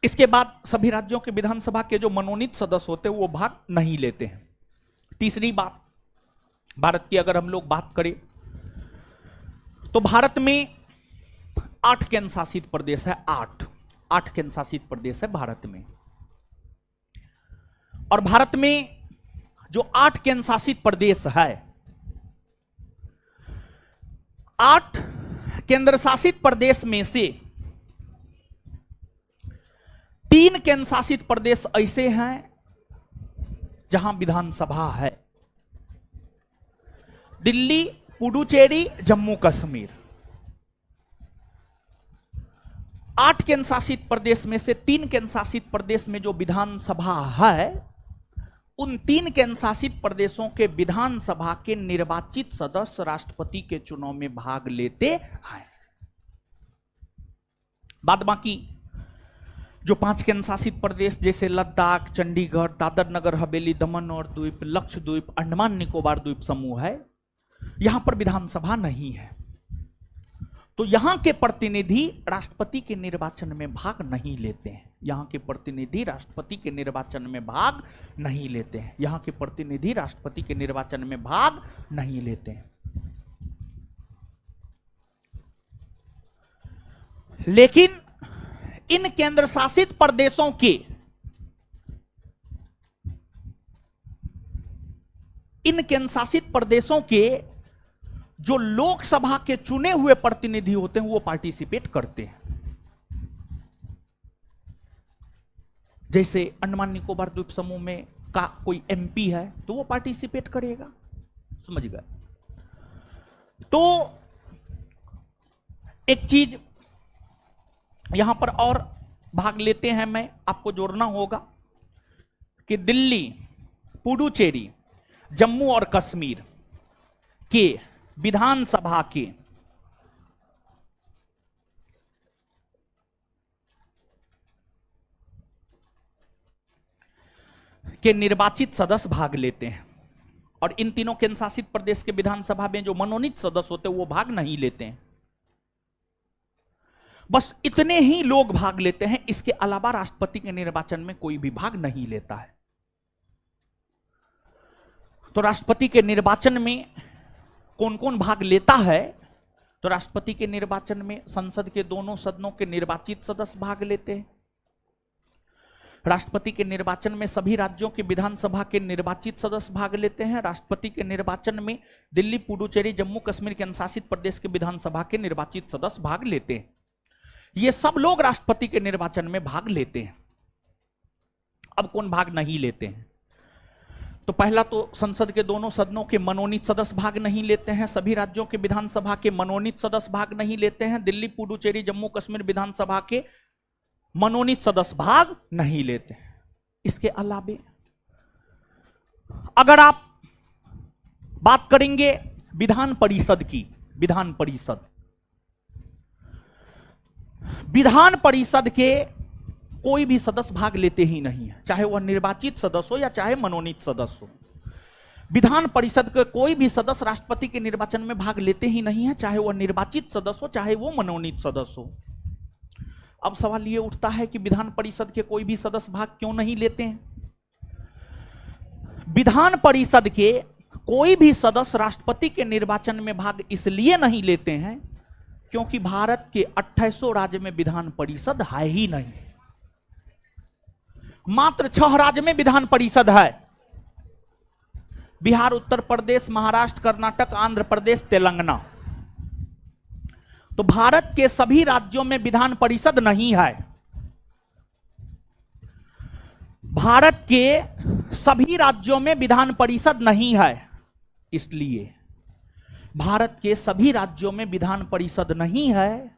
इसके बाद सभी राज्यों के विधानसभा के जो मनोनीत सदस्य होते हैं वो भाग नहीं लेते हैं। तीसरी बात, भारत की अगर हम लोग बात करें तो भारत में 8 केंद्र शासित प्रदेश है। 8 केंद्र शासित प्रदेश है भारत में। और भारत में जो 8 केंद्र शासित प्रदेश है, 8 केंद्र शासित प्रदेश में से 3 केंद्र शासित प्रदेश ऐसे हैं जहां विधानसभा है। दिल्ली, पुडुचेरी, जम्मू कश्मीर। 8 केंद्र शासित प्रदेश में से 3 केंद्र शासित प्रदेश में जो विधानसभा है, उन 3 केंद्र शासित प्रदेशों के विधानसभा के निर्वाचित सदस्य राष्ट्रपति के चुनाव में भाग लेते हैं। बाद बाकी जो 5 केंद्र शासित प्रदेश जैसे लद्दाख, चंडीगढ़, दादर नगर हवेली, दमन और द्वीप, लक्षद्वीप, अंडमान निकोबार द्वीप समूह है, यहां पर विधानसभा नहीं है। तो यहां के प्रतिनिधि राष्ट्रपति के निर्वाचन में भाग नहीं लेते हैं। यहां के प्रतिनिधि राष्ट्रपति के निर्वाचन में भाग नहीं लेते हैं। यहां के प्रतिनिधि राष्ट्रपति के निर्वाचन में भाग नहीं लेते हैं। लेकिन इन केंद्र शासित प्रदेशों के जो लोकसभा के चुने हुए प्रतिनिधि होते हैं वो पार्टिसिपेट करते हैं। जैसे अंडमान निकोबार द्वीप समूह में का कोई एमपी है तो वो पार्टिसिपेट करेगा, समझ गए। तो एक चीज यहां पर और भाग लेते हैं, मैं आपको जोड़ना होगा कि दिल्ली, पुडुचेरी, जम्मू और कश्मीर के विधानसभा के निर्वाचित सदस्य भाग लेते हैं। और इन तीनों केंद्र शासित प्रदेश के विधानसभा में जो मनोनीत सदस्य होते हैं वो भाग नहीं लेते हैं। बस इतने ही लोग भाग लेते हैं, इसके अलावा राष्ट्रपति के निर्वाचन में कोई भी भाग नहीं लेता है। तो राष्ट्रपति के निर्वाचन में कौन कौन भाग लेता है? तो राष्ट्रपति के निर्वाचन में संसद के दोनों सदनों के निर्वाचित सदस्य भाग लेते हैं। राष्ट्रपति के निर्वाचन में सभी राज्यों के विधानसभा के निर्वाचित सदस्य भाग लेते हैं। राष्ट्रपति के निर्वाचन में दिल्ली, पुडुचेरी, जम्मू कश्मीर के अनुशासित प्रदेश के विधानसभा के निर्वाचित सदस्य भाग लेते हैं। ये सब लोग राष्ट्रपति के निर्वाचन में भाग लेते हैं। अब कौन भाग नहीं लेते हैं? तो पहला तो संसद के दोनों सदनों के मनोनीत सदस्य भाग नहीं लेते हैं। सभी राज्यों के विधानसभा के मनोनीत सदस्य भाग नहीं लेते हैं। दिल्ली, पुडुचेरी, जम्मू कश्मीर विधानसभा के मनोनीत सदस्य भाग नहीं लेते हैं। इसके अलावे अगर आप बात करेंगे विधान परिषद की, विधान परिषद के कोई भी सदस्य भाग लेते ही नहीं है, चाहे वह निर्वाचित सदस्य हो या चाहे मनोनीत सदस्य हो। विधान परिषद के कोई भी सदस्य राष्ट्रपति के निर्वाचन में भाग लेते ही नहीं है, चाहे वह निर्वाचित सदस्य हो चाहे वो मनोनीत सदस्य हो। अब सवाल ये उठता है कि विधान परिषद के कोई भी सदस्य भाग क्यों नहीं लेते हैं? विधान परिषद के कोई भी सदस्य राष्ट्रपति के निर्वाचन में भाग इसलिए नहीं लेते हैं क्योंकि भारत के 2800 राज्य में विधान परिषद है ही नहीं। मात्र 6 राज्य में विधान परिषद है, बिहार, उत्तर प्रदेश, महाराष्ट्र, कर्नाटक, आंध्र प्रदेश, तेलंगाना। तो भारत के सभी राज्यों में विधान परिषद नहीं है। भारत के सभी राज्यों में विधान परिषद नहीं है, इसलिए भारत के सभी राज्यों में विधान परिषद नहीं है,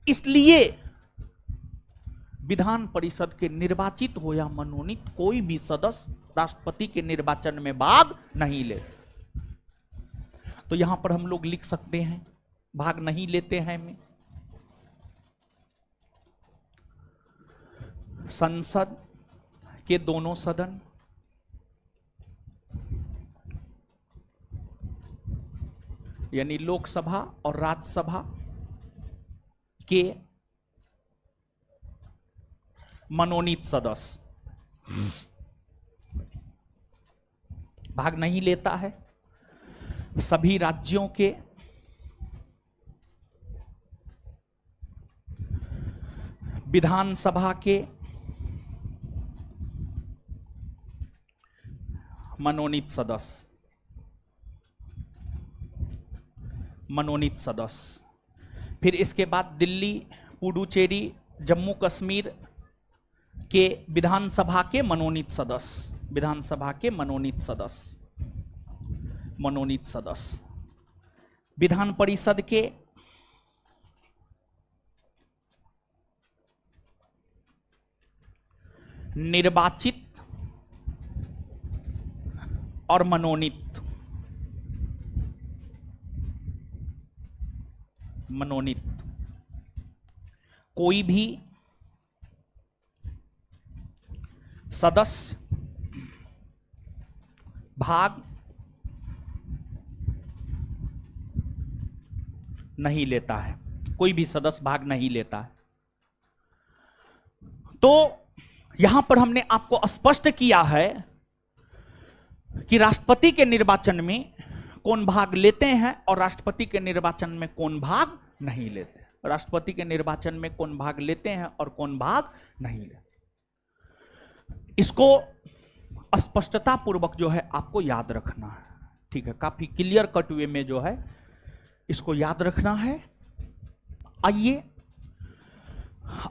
इसलिए विधान परिषद के निर्वाचित हो या मनोनीत कोई भी सदस्य राष्ट्रपति के निर्वाचन में भाग नहीं ले। तो यहां पर हम लोग लिख सकते हैं भाग नहीं लेते हैं में संसद के दोनों सदन, यानी लोकसभा और राज्यसभा के मनोनीत सदस्य भाग नहीं लेता है। सभी राज्यों के विधानसभा के मनोनीत सदस्य, फिर इसके बाद दिल्ली, पुडुचेरी, जम्मू कश्मीर के विधानसभा के मनोनीत सदस्य, विधान परिषद के निर्वाचित और मनोनीत कोई भी सदस्य भाग नहीं लेता है, कोई भी सदस्य भाग नहीं लेता है। तो यहां पर हमने आपको स्पष्ट किया है कि राष्ट्रपति के निर्वाचन में कौन भाग लेते हैं और राष्ट्रपति के निर्वाचन में कौन भाग नहीं लेते। राष्ट्रपति के निर्वाचन में कौन भाग लेते हैं और कौन भाग नहीं लेते, इसको स्पष्टता पूर्वक जो है आपको याद रखना है। ठीक है, काफी क्लियर कट वे में जो है इसको याद रखना है। आइए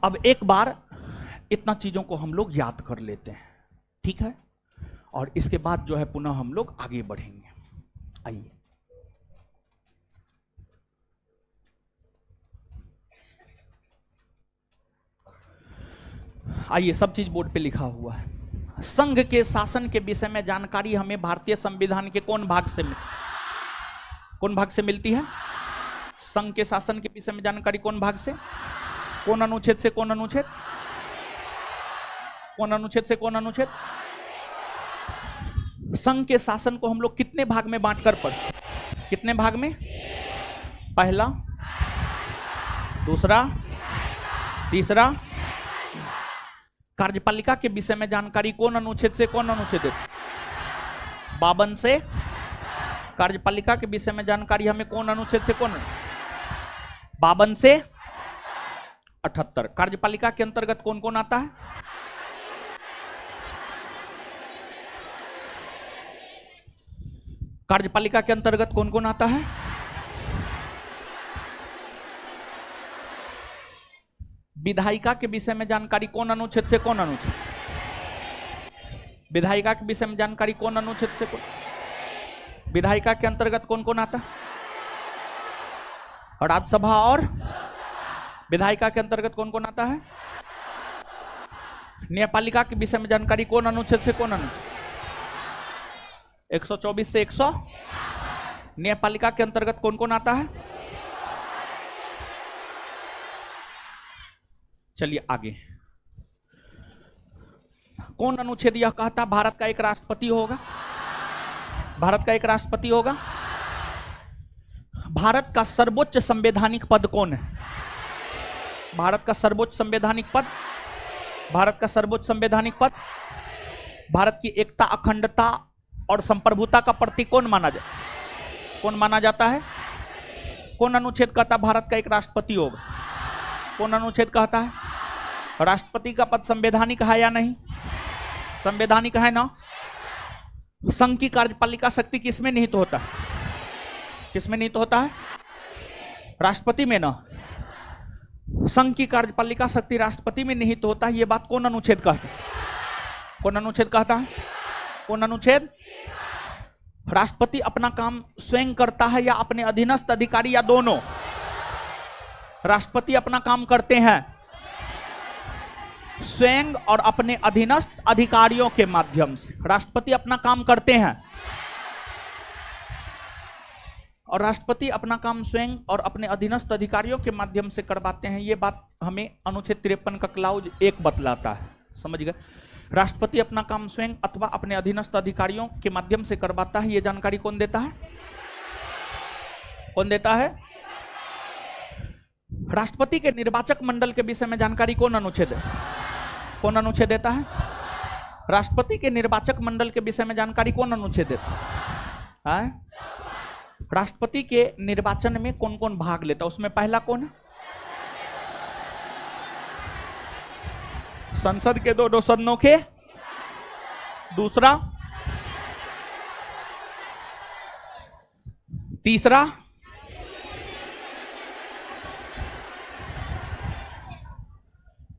अब एक बार इतना चीजों को हम लोग याद कर लेते हैं, ठीक है, और इसके बाद जो है पुनः हम लोग आगे बढ़ेंगे। आइए सब चीज बोर्ड पे लिखा हुआ है। संघ के शासन के विषय में जानकारी हमें भारतीय संविधान के कौन भाग से मिलती है? संघ के शासन के विषय में जानकारी कौन भाग से, कौन अनुच्छेद से, कौन अनुच्छेद से कौन अनुच्छेद? संघ के शासन को हम लोग कितने भाग में बांटकर पढ़े? कितने भाग में? पहला, दूसरा, तीसरा। कार्यपालिका के विषय में जानकारी कौन अनुच्छेद से कौन अनुच्छेद देते? 52 से। कार्यपालिका के विषय में जानकारी हमें कौन अनुच्छेद से कौन? 52 से 78। कार्यपालिका के अंतर्गत कौन कौन आता है? कार्यपालिका के अंतर्गत कौन कौन आता है? विधायिका के विषय में जानकारी कौन अनुच्छेद से कौन अनुच्छेद? विधायिका के विषय में जानकारी कौन अनुच्छेद से कौन? विधायिका के अंतर्गत कौन कौन आता है? राज्यसभा और विधायिका के अंतर्गत कौन कौन आता है? न्यायपालिका के विषय में जानकारी कौन अनुच्छेद से कौन अनुच्छेद? 124 से 100। न्यायपालिका के अंतर्गत कौन कौन आता है? चलिए आगे। कौन अनुच्छेद यह कहता भारत का एक राष्ट्रपति होगा? भारत का एक राष्ट्रपति होगा। भारत का सर्वोच्च संवैधानिक पद कौन है? भारत का सर्वोच्च संवैधानिक पद, भारत का सर्वोच्च संवैधानिक पद भारत की एकता, अखंडता, और संप्रभुता का प्रतीक कौन माना जाता है? कौन अनुच्छेद कहता है भारत का एक राष्ट्रपति होगा? कौन अनुच्छेद कहता है? राष्ट्रपति का पद संवैधानिक है या नहीं? संवैधानिक है ना। संघ की कार्यपालिका शक्ति किसमें निहित होता है? किसमें निहित होता है? राष्ट्रपति में ना। संघ की कार्यपालिका शक्ति राष्ट्रपति में निहित होता है। ये बात कौन अनुच्छेद कहता है? कौन अनुच्छेद कहता है? कौन अनुच्छेद? राष्ट्रपति अपना काम स्वयं करता है या अपने अधीनस्थ अधिकारी या दोनों? राष्ट्रपति अपना काम करते हैं स्वयं और अपने अधीनस्थ अधिकारियों के माध्यम से। राष्ट्रपति अपना काम करते हैं और राष्ट्रपति अपना काम स्वयं और अपने अधीनस्थ अधिकारियों के माध्यम से करवाते हैं। ये बात हमें अनुच्छेद 53 का क्लाउज 1 बतलाता है। समझ गए? राष्ट्रपति अपना काम स्वयं अथवा अपने अधीनस्थ अधिकारियों के माध्यम से करवाता है। ये जानकारी कौन देता है? कौन देता है? राष्ट्रपति के निर्वाचक मंडल के विषय में जानकारी कौन अनुच्छेद है? कौन अनुच्छेद देता है? राष्ट्रपति के निर्वाचक मंडल के विषय में जानकारी कौन अनुच्छेद देता है? राष्ट्रपति के निर्वाचन में कौन कौन भाग लेता है? उसमें पहला कौन है? संसद के दो सदनों के। दूसरा, तीसरा,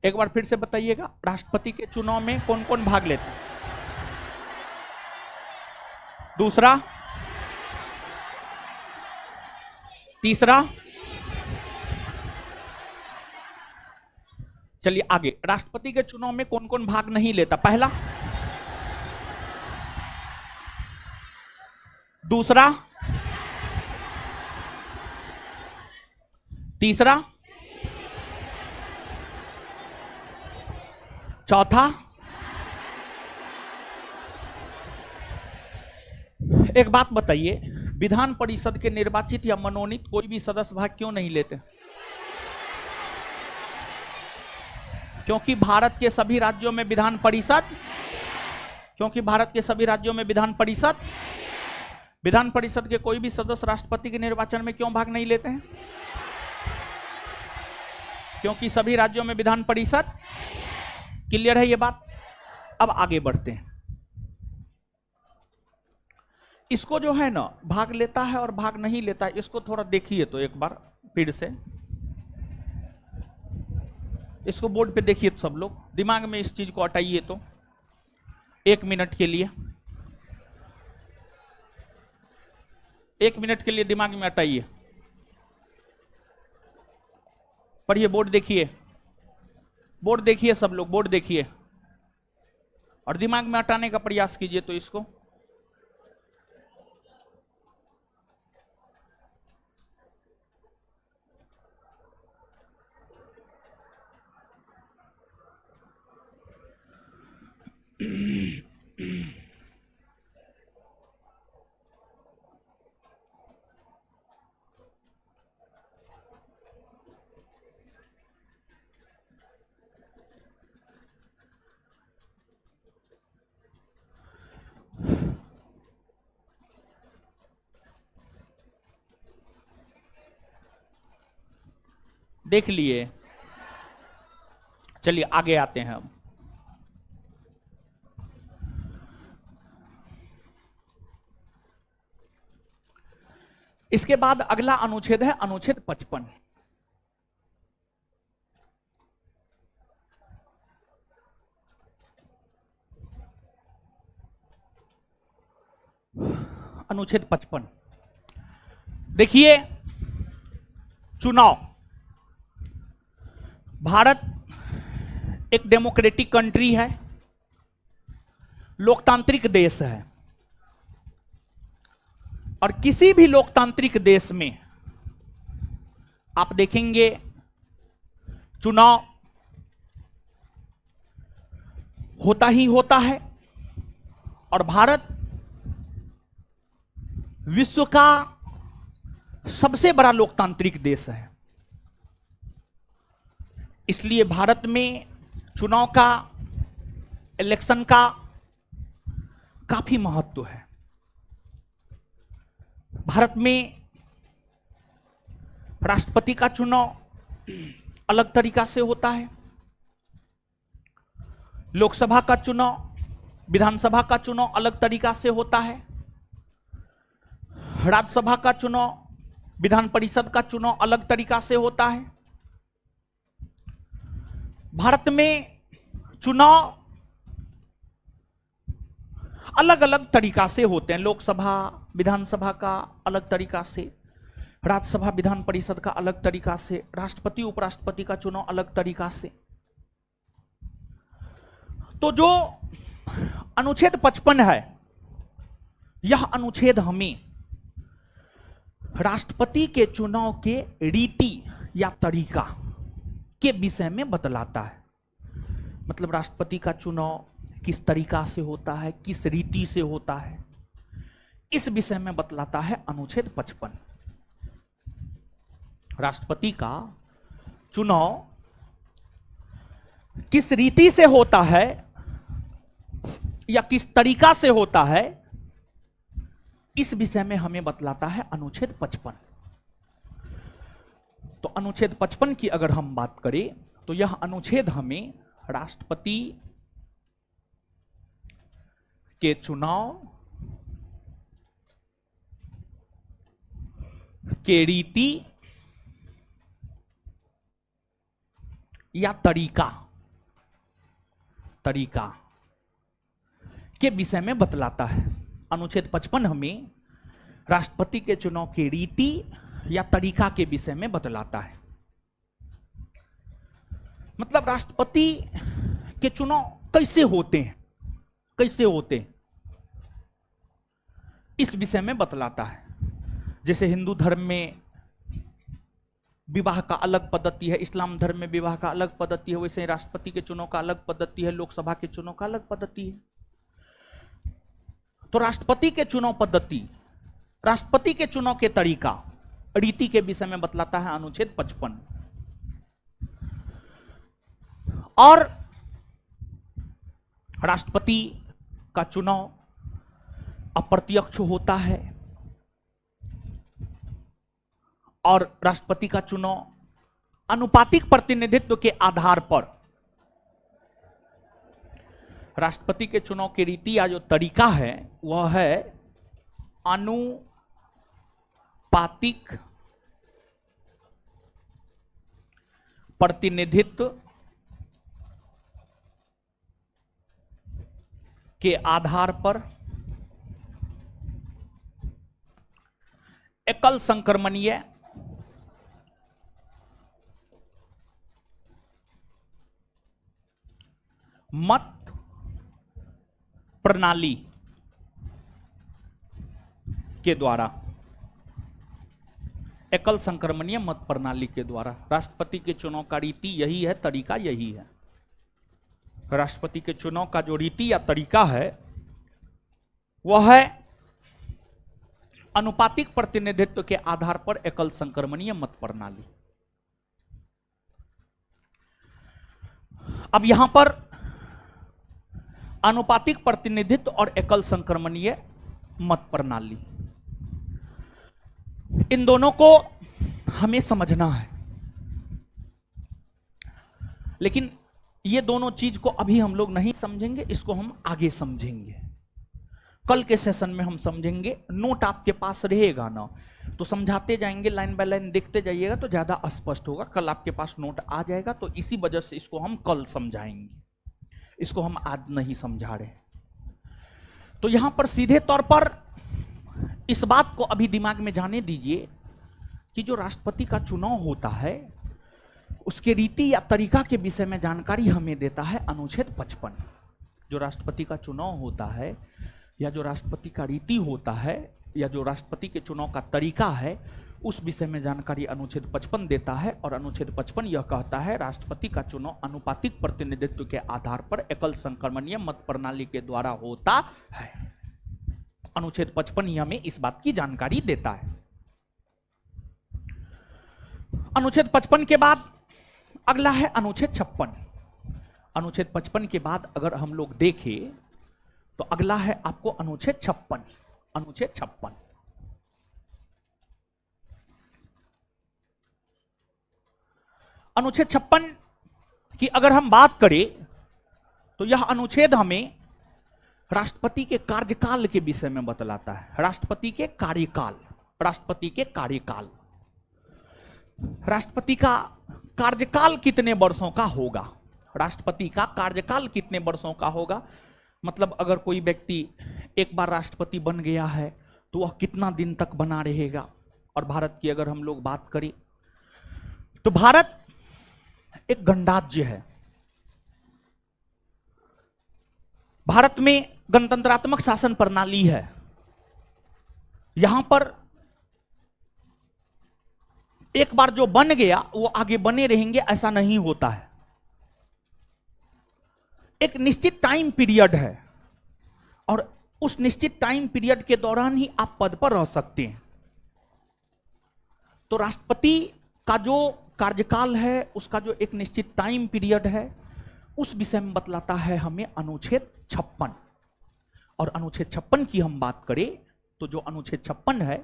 एक बार फिर से बताइएगा, राष्ट्रपति के चुनाव में कौन कौन भाग लेते हैं? दूसरा, तीसरा, चलिए आगे। राष्ट्रपति के चुनाव में कौन कौन भाग नहीं लेता? पहला, दूसरा, तीसरा, चौथा, एक बात बताइए, विधान परिषद के निर्वाचित या मनोनीत कोई भी सदस्य भाग क्यों नहीं लेते? क्योंकि भारत के सभी राज्यों में विधान परिषद विधान परिषद के कोई भी सदस्य राष्ट्रपति के निर्वाचन में क्यों भाग नहीं लेते हैं? क्योंकि सभी राज्यों में विधान परिषद। क्लियर है ये बात? अब आगे बढ़ते हैं। इसको जो है ना, भाग लेता है और भाग नहीं लेता है, इसको थोड़ा देखिए तो एक बार फिर से। इसको बोर्ड पे देखिए तो सब लोग, दिमाग में इस चीज को हटाइए तो 1 मिनट के लिए। 1 मिनट के लिए दिमाग में हटाइए। पढ़िए, बोर्ड देखिए, बोर्ड देखिए सब लोग, बोर्ड देखिए और दिमाग में हटाने का प्रयास कीजिए तो इसको। देख लिए। चलिए आगे आते हैं हम। इसके बाद अगला अनुच्छेद है अनुच्छेद 55। अनुच्छेद 55 देखिए, चुनाव। भारत एक डेमोक्रेटिक कंट्री है, लोकतांत्रिक देश है, और किसी भी लोकतांत्रिक देश में आप देखेंगे चुनाव होता ही होता है। और भारत विश्व का सबसे बड़ा लोकतांत्रिक देश है, इसलिए भारत में चुनाव का, इलेक्शन का काफी महत्व है। भारत में राष्ट्रपति का चुनाव अलग तरीका से होता है, लोकसभा का चुनाव, विधानसभा का चुनाव अलग तरीका से होता है, राज्यसभा का चुनाव, विधान परिषद का चुनाव अलग तरीका से होता है। भारत में चुनाव अलग अलग तरीका से होते हैं, लोकसभा विधानसभा का अलग तरीका से, राज्यसभा विधान परिषद का अलग तरीका से, राष्ट्रपति उपराष्ट्रपति का चुनाव अलग तरीका से। तो जो अनुच्छेद 55 है, यह अनुच्छेद हमें राष्ट्रपति के चुनाव के रीति या तरीका के विषय में बतलाता है। मतलब राष्ट्रपति का चुनाव किस तरीका से होता है, किस रीति से होता है, इस विषय में बतलाता है अनुच्छेद 55। राष्ट्रपति का चुनाव किस रीति से होता है या किस तरीका से होता है, इस विषय में हमें बतलाता है अनुच्छेद 55। तो अनुच्छेद 55 की अगर हम बात करें तो यह अनुच्छेद हमें राष्ट्रपति के चुनाव के रीति या तरीका के विषय में बतलाता है। अनुच्छेद 55 हमें राष्ट्रपति के चुनाव की रीति या तरीका के विषय में बतलाता है। मतलब राष्ट्रपति के चुनाव कैसे होते हैं, इस विषय में बतलाता है। जैसे हिंदू धर्म में विवाह का अलग पद्धति है, इस्लाम धर्म में विवाह का अलग पद्धति है, वैसे ही राष्ट्रपति के चुनाव का अलग पद्धति है, लोकसभा के चुनाव का अलग पद्धति है। तो राष्ट्रपति के चुनाव पद्धति, राष्ट्रपति के चुनाव के तरीका, रीति के विषय में बतलाता है अनुच्छेद 55। और राष्ट्रपति का चुनाव अप्रत्यक्ष होता है और राष्ट्रपति का चुनाव अनुपातिक प्रतिनिधित्व के आधार पर, राष्ट्रपति के चुनाव की रीति या जो तरीका है वह है अनुपातिक प्रतिनिधित्व के आधार पर एकल संक्रमणीय मत प्रणाली के द्वारा, एकल संक्रमणीय मत प्रणाली के द्वारा राष्ट्रपति के चुनाव का रीति यही है, तरीका यही है। राष्ट्रपति के चुनाव का जो रीति या तरीका है वह है अनुपातिक प्रतिनिधित्व के आधार पर एकल संक्रमणीय मत प्रणाली। अब यहां पर अनुपातिक प्रतिनिधित्व और एकल संक्रमणीय मत प्रणाली, इन दोनों को हमें समझना है। लेकिन ये दोनों चीज को अभी हम लोग नहीं समझेंगे, इसको हम आगे समझेंगे, कल के सेशन में हम समझेंगे। नोट आपके पास रहेगा ना तो समझाते जाएंगे, लाइन बाय लाइन देखते जाइएगा तो ज्यादा स्पष्ट होगा। कल आपके पास नोट आ जाएगा तो इसी वजह से इसको हम कल समझाएंगे, इसको हम आज नहीं समझा रहे। तो यहां पर सीधे तौर पर इस बात को अभी दिमाग में जाने दीजिए कि जो राष्ट्रपति का चुनाव होता है उसके रीति या तरीका के विषय में जानकारी हमें देता है अनुच्छेद 55। जो राष्ट्रपति का चुनाव होता है या जो राष्ट्रपति का रीति होता है या जो राष्ट्रपति के चुनाव का तरीका है, उस विषय में जानकारी अनुच्छेद 55 देता है। और अनुच्छेद 55 यह कहता है राष्ट्रपति का चुनाव अनुपातिक प्रतिनिधित्व के आधार पर एकल संक्रमणीय मत प्रणाली के द्वारा होता है। अनुच्छेद 55 हमें इस बात की जानकारी देता है। अनुच्छेद 55 के बाद अगला है अनुच्छेद 56। अनुच्छेद 55 के बाद अगर हम लोग देखें तो अगला है आपको अनुच्छेद 56। अनुच्छेद 56 अनुच्छेद 56 की अगर हम बात करें तो यह अनुच्छेद हमें राष्ट्रपति के कार्यकाल के विषय में बतलाता है। राष्ट्रपति के कार्यकाल, राष्ट्रपति के कार्यकाल, राष्ट्रपति का कार्यकाल कितने वर्षों का होगा, राष्ट्रपति का कार्यकाल कितने वर्षों का होगा। मतलब अगर कोई व्यक्ति एक बार राष्ट्रपति बन गया है तो वह कितना दिन तक बना रहेगा। और भारत की अगर हम लोग बात करें तो भारत एक गणराज्य है। भारत में गणतंत्रात्मक शासन प्रणाली है। यहां पर एक बार जो बन गया वो आगे बने रहेंगे ऐसा नहीं होता है। एक निश्चित टाइम पीरियड है और उस निश्चित टाइम पीरियड के दौरान ही आप पद पर रह सकते हैं। तो राष्ट्रपति का जो कार्यकाल है उसका जो एक निश्चित टाइम पीरियड है उस विषय में बतलाता है हमें अनुच्छेद 56। और अनुच्छेद 56 की हम बात करें तो जो अनुच्छेद 56 है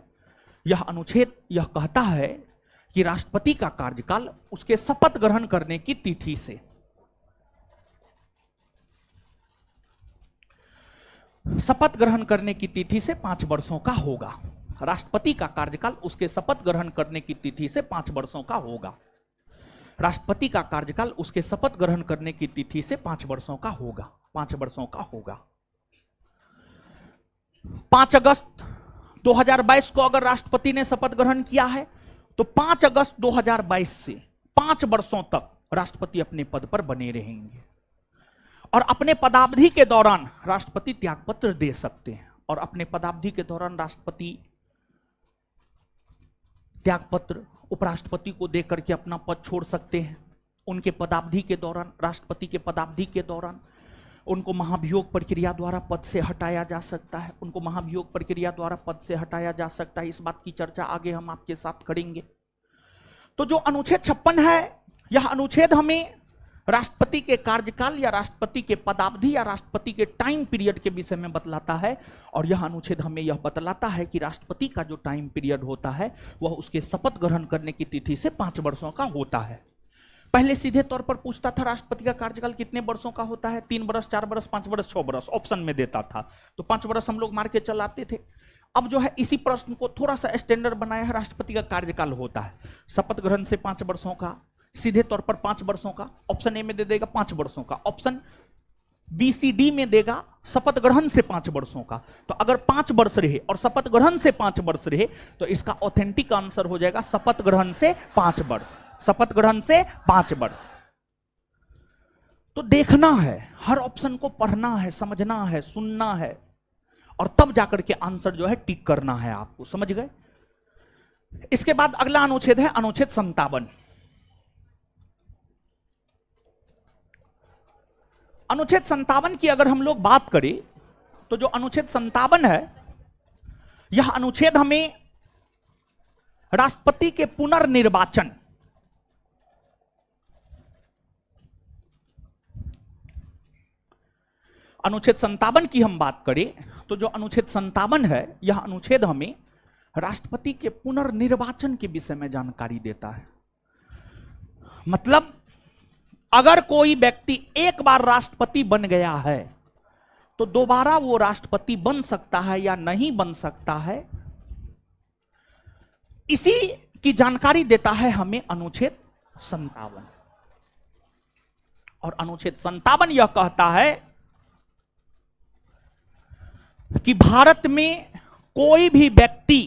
यह अनुच्छेद यह कहता है कि राष्ट्रपति का कार्यकाल उसके शपथ ग्रहण करने की तिथि से, शपथ ग्रहण करने की तिथि से 5 वर्षों का होगा। राष्ट्रपति का कार्यकाल उसके शपथ ग्रहण करने की तिथि से 5 वर्षों का होगा। राष्ट्रपति का कार्यकाल उसके शपथ ग्रहण करने की तिथि से 5 वर्षों का होगा। 5 वर्षों का होगा। 5 अगस्त 2022 को अगर राष्ट्रपति ने शपथ ग्रहण किया है तो 5 अगस्त 2022 से 5 वर्षों तक राष्ट्रपति अपने पद पर बने रहेंगे। और अपने पदावधि के दौरान राष्ट्रपति त्यागपत्र दे सकते हैं। और अपने पदावधि के दौरान राष्ट्रपति त्यागपत्र उपराष्ट्रपति को देकर के अपना पद छोड़ सकते हैं। उनके पदावधि के दौरान, राष्ट्रपति के पदावधि के दौरान उनको महाभियोग प्रक्रिया द्वारा पद से हटाया जा सकता है। उनको महाभियोग प्रक्रिया द्वारा पद से हटाया जा सकता है। इस बात की चर्चा आगे हम आपके साथ करेंगे। तो जो अनुच्छेद 56 है यह अनुच्छेद हमें राष्ट्रपति के कार्यकाल या राष्ट्रपति के पदावधि या राष्ट्रपति के टाइम पीरियड के विषय में बतलाता है। और यह अनुच्छेद हमें यह बतलाता है कि राष्ट्रपति का जो टाइम पीरियड होता है वह उसके शपथ ग्रहण करने की तिथि से 5 वर्षों का होता है। पहले सीधे तौर पर पूछता था राष्ट्रपति का कार्यकाल कितने वर्षों का होता है, 3 वर्ष, 4 वर्ष, 5 वर्ष, 6 वर्ष ऑप्शन में देता था। तो 5 वर्ष हम लोग मार के चलाते थे। अब जो है इसी प्रश्न को थोड़ा सा स्टैंडर्ड बनाया है। राष्ट्रपति का कार्यकाल होता है शपथ ग्रहण से 5 वर्षों का, सीधे तौर पर 5 वर्षों का। ऑप्शन ए में दे देगा 5 वर्षों का, ऑप्शन बी सी डी में देगा शपथ ग्रहण से 5 वर्षों का। तो अगर 5 वर्ष रहे और शपथ ग्रहण से 5 वर्ष रहे तो इसका ऑथेंटिक आंसर हो जाएगा शपथ ग्रहण से 5 वर्ष। शपथ ग्रहण से 5 वर्ष। तो देखना है, हर ऑप्शन को पढ़ना है, समझना है, सुनना है और तब जाकर के आंसर जो है टिक करना है आपको। समझ गए? इसके बाद अगला अनुच्छेद है अनुच्छेद 57। अनुच्छेद 57 की अगर हम लोग बात करें तो जो अनुच्छेद 57 है यह अनुच्छेद हमें राष्ट्रपति के पुनर्निर्वाचन, अनुच्छेद 57 की हम बात करें तो जो अनुच्छेद 57 है यह अनुच्छेद हमें राष्ट्रपति के पुनर्निर्वाचन के विषय में जानकारी देता है। मतलब अगर कोई व्यक्ति एक बार राष्ट्रपति बन गया है तो दोबारा वो राष्ट्रपति बन सकता है या नहीं बन सकता है, इसी की जानकारी देता है हमें अनुच्छेद 57। और अनुच्छेद 57 यह कहता है कि भारत में कोई भी व्यक्ति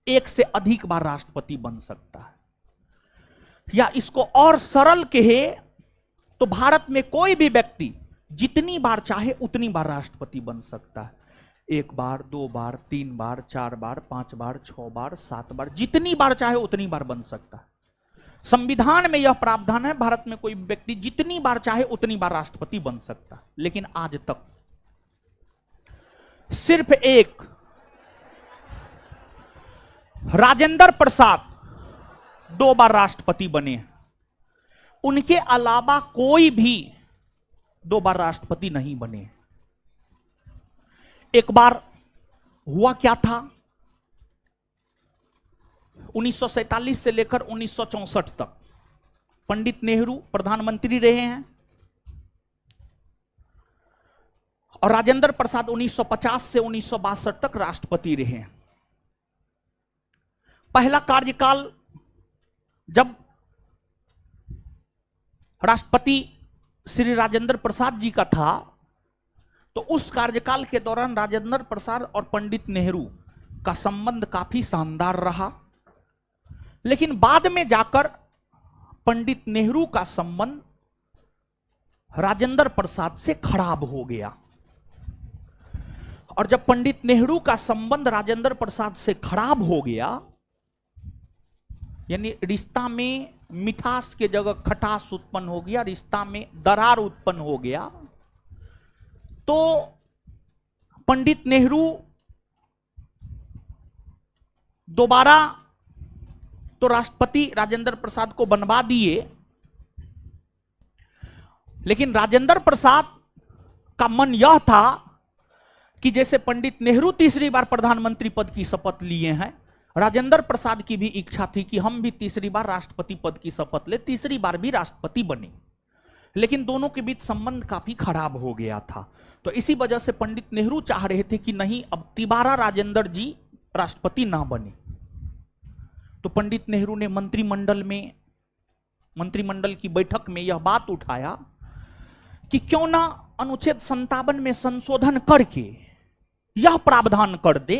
एक से अधिक बार राष्ट्रपति बन सकता है। या इसको और सरल कहे तो भारत में कोई भी व्यक्ति जितनी बार चाहे उतनी बार राष्ट्रपति बन सकता है। 1 बार, 2 बार, 3 बार, 4 बार, 5 बार, 6 बार, 7 बार, जितनी बार चाहे उतनी बार बन सकता है। संविधान में यह प्रावधान है भारत में कोई व्यक्ति जितनी बार चाहे उतनी बार राष्ट्रपति बन सकता है। लेकिन आज तक सिर्फ एक राजेंद्र प्रसाद 2 बार राष्ट्रपति बने हैं। उनके अलावा कोई भी 2 बार राष्ट्रपति नहीं बने। एक बार हुआ क्या था, 1947 से लेकर 1964 तक पंडित नेहरू प्रधानमंत्री रहे हैं और राजेंद्र प्रसाद 1950 से 1962 तक राष्ट्रपति रहे हैं। पहला कार्यकाल जब राष्ट्रपति श्री राजेंद्र प्रसाद जी का था तो उस कार्यकाल के दौरान राजेंद्र प्रसाद और पंडित नेहरू का संबंध काफी शानदार रहा, लेकिन बाद में जाकर पंडित नेहरू का संबंध राजेंद्र प्रसाद से खराब हो गया। और जब पंडित नेहरू का संबंध राजेंद्र प्रसाद से खराब हो गया, यानी रिश्ता में मिठास के जगह खटास उत्पन्न हो गया, रिश्ता में दरार उत्पन्न हो गया, तो पंडित नेहरू दोबारा तो राष्ट्रपति राजेंद्र प्रसाद को बनवा दिए, लेकिन राजेंद्र प्रसाद का मन यह था कि जैसे पंडित नेहरू तीसरी बार प्रधानमंत्री पद की शपथ लिए हैं, राजेंद्र प्रसाद की भी इच्छा थी कि हम भी तीसरी बार राष्ट्रपति पद की शपथ ले, तीसरी बार भी राष्ट्रपति बने। लेकिन दोनों के बीच संबंध काफी खराब हो गया था, तो इसी वजह से पंडित नेहरू चाह रहे थे कि नहीं, अब तिबारा राजेंद्र जी राष्ट्रपति ना बने। तो पंडित नेहरू ने मंत्रिमंडल की बैठक में यह बात उठाया कि क्यों ना अनुच्छेद 57 में संशोधन करके यह प्रावधान कर दे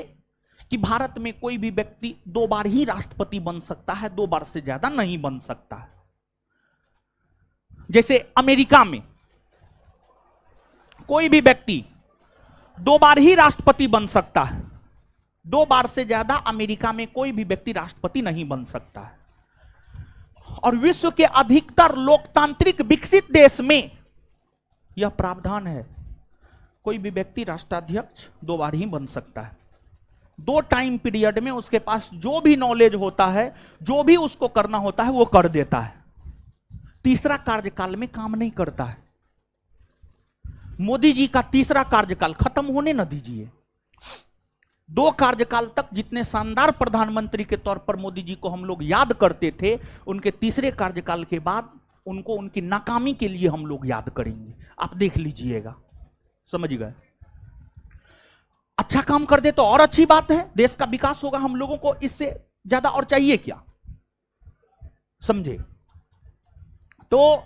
कि भारत में कोई भी व्यक्ति 2 बार ही राष्ट्रपति बन सकता है, 2 बार से ज्यादा नहीं बन सकता है। जैसे अमेरिका में कोई भी व्यक्ति 2 बार ही राष्ट्रपति बन सकता है, 2 बार से ज्यादा अमेरिका में कोई भी व्यक्ति राष्ट्रपति नहीं बन सकता है। और विश्व के अधिकतर लोकतांत्रिक विकसित देश में यह प्रावधान है, कोई भी व्यक्ति राष्ट्राध्यक्ष 2 बार ही बन सकता है। 2 टाइम पीरियड में उसके पास जो भी नॉलेज होता है, जो भी उसको करना होता है, वो कर देता है। तीसरा कार्यकाल में काम नहीं करता है। मोदी जी का तीसरा कार्यकाल खत्म होने न दीजिए। 2 कार्यकाल तक जितने शानदार प्रधानमंत्री के तौर पर मोदी जी को हम लोग याद करते थे, उनके तीसरे कार्यकाल के बाद उनको उनकी नाकामी के लिए हम लोग याद करेंगे। आप देख लीजिएगा, समझ गए। अच्छा काम कर दे तो और अच्छी बात है, देश का विकास होगा। हम लोगों को इससे ज्यादा और चाहिए क्या, समझे। तो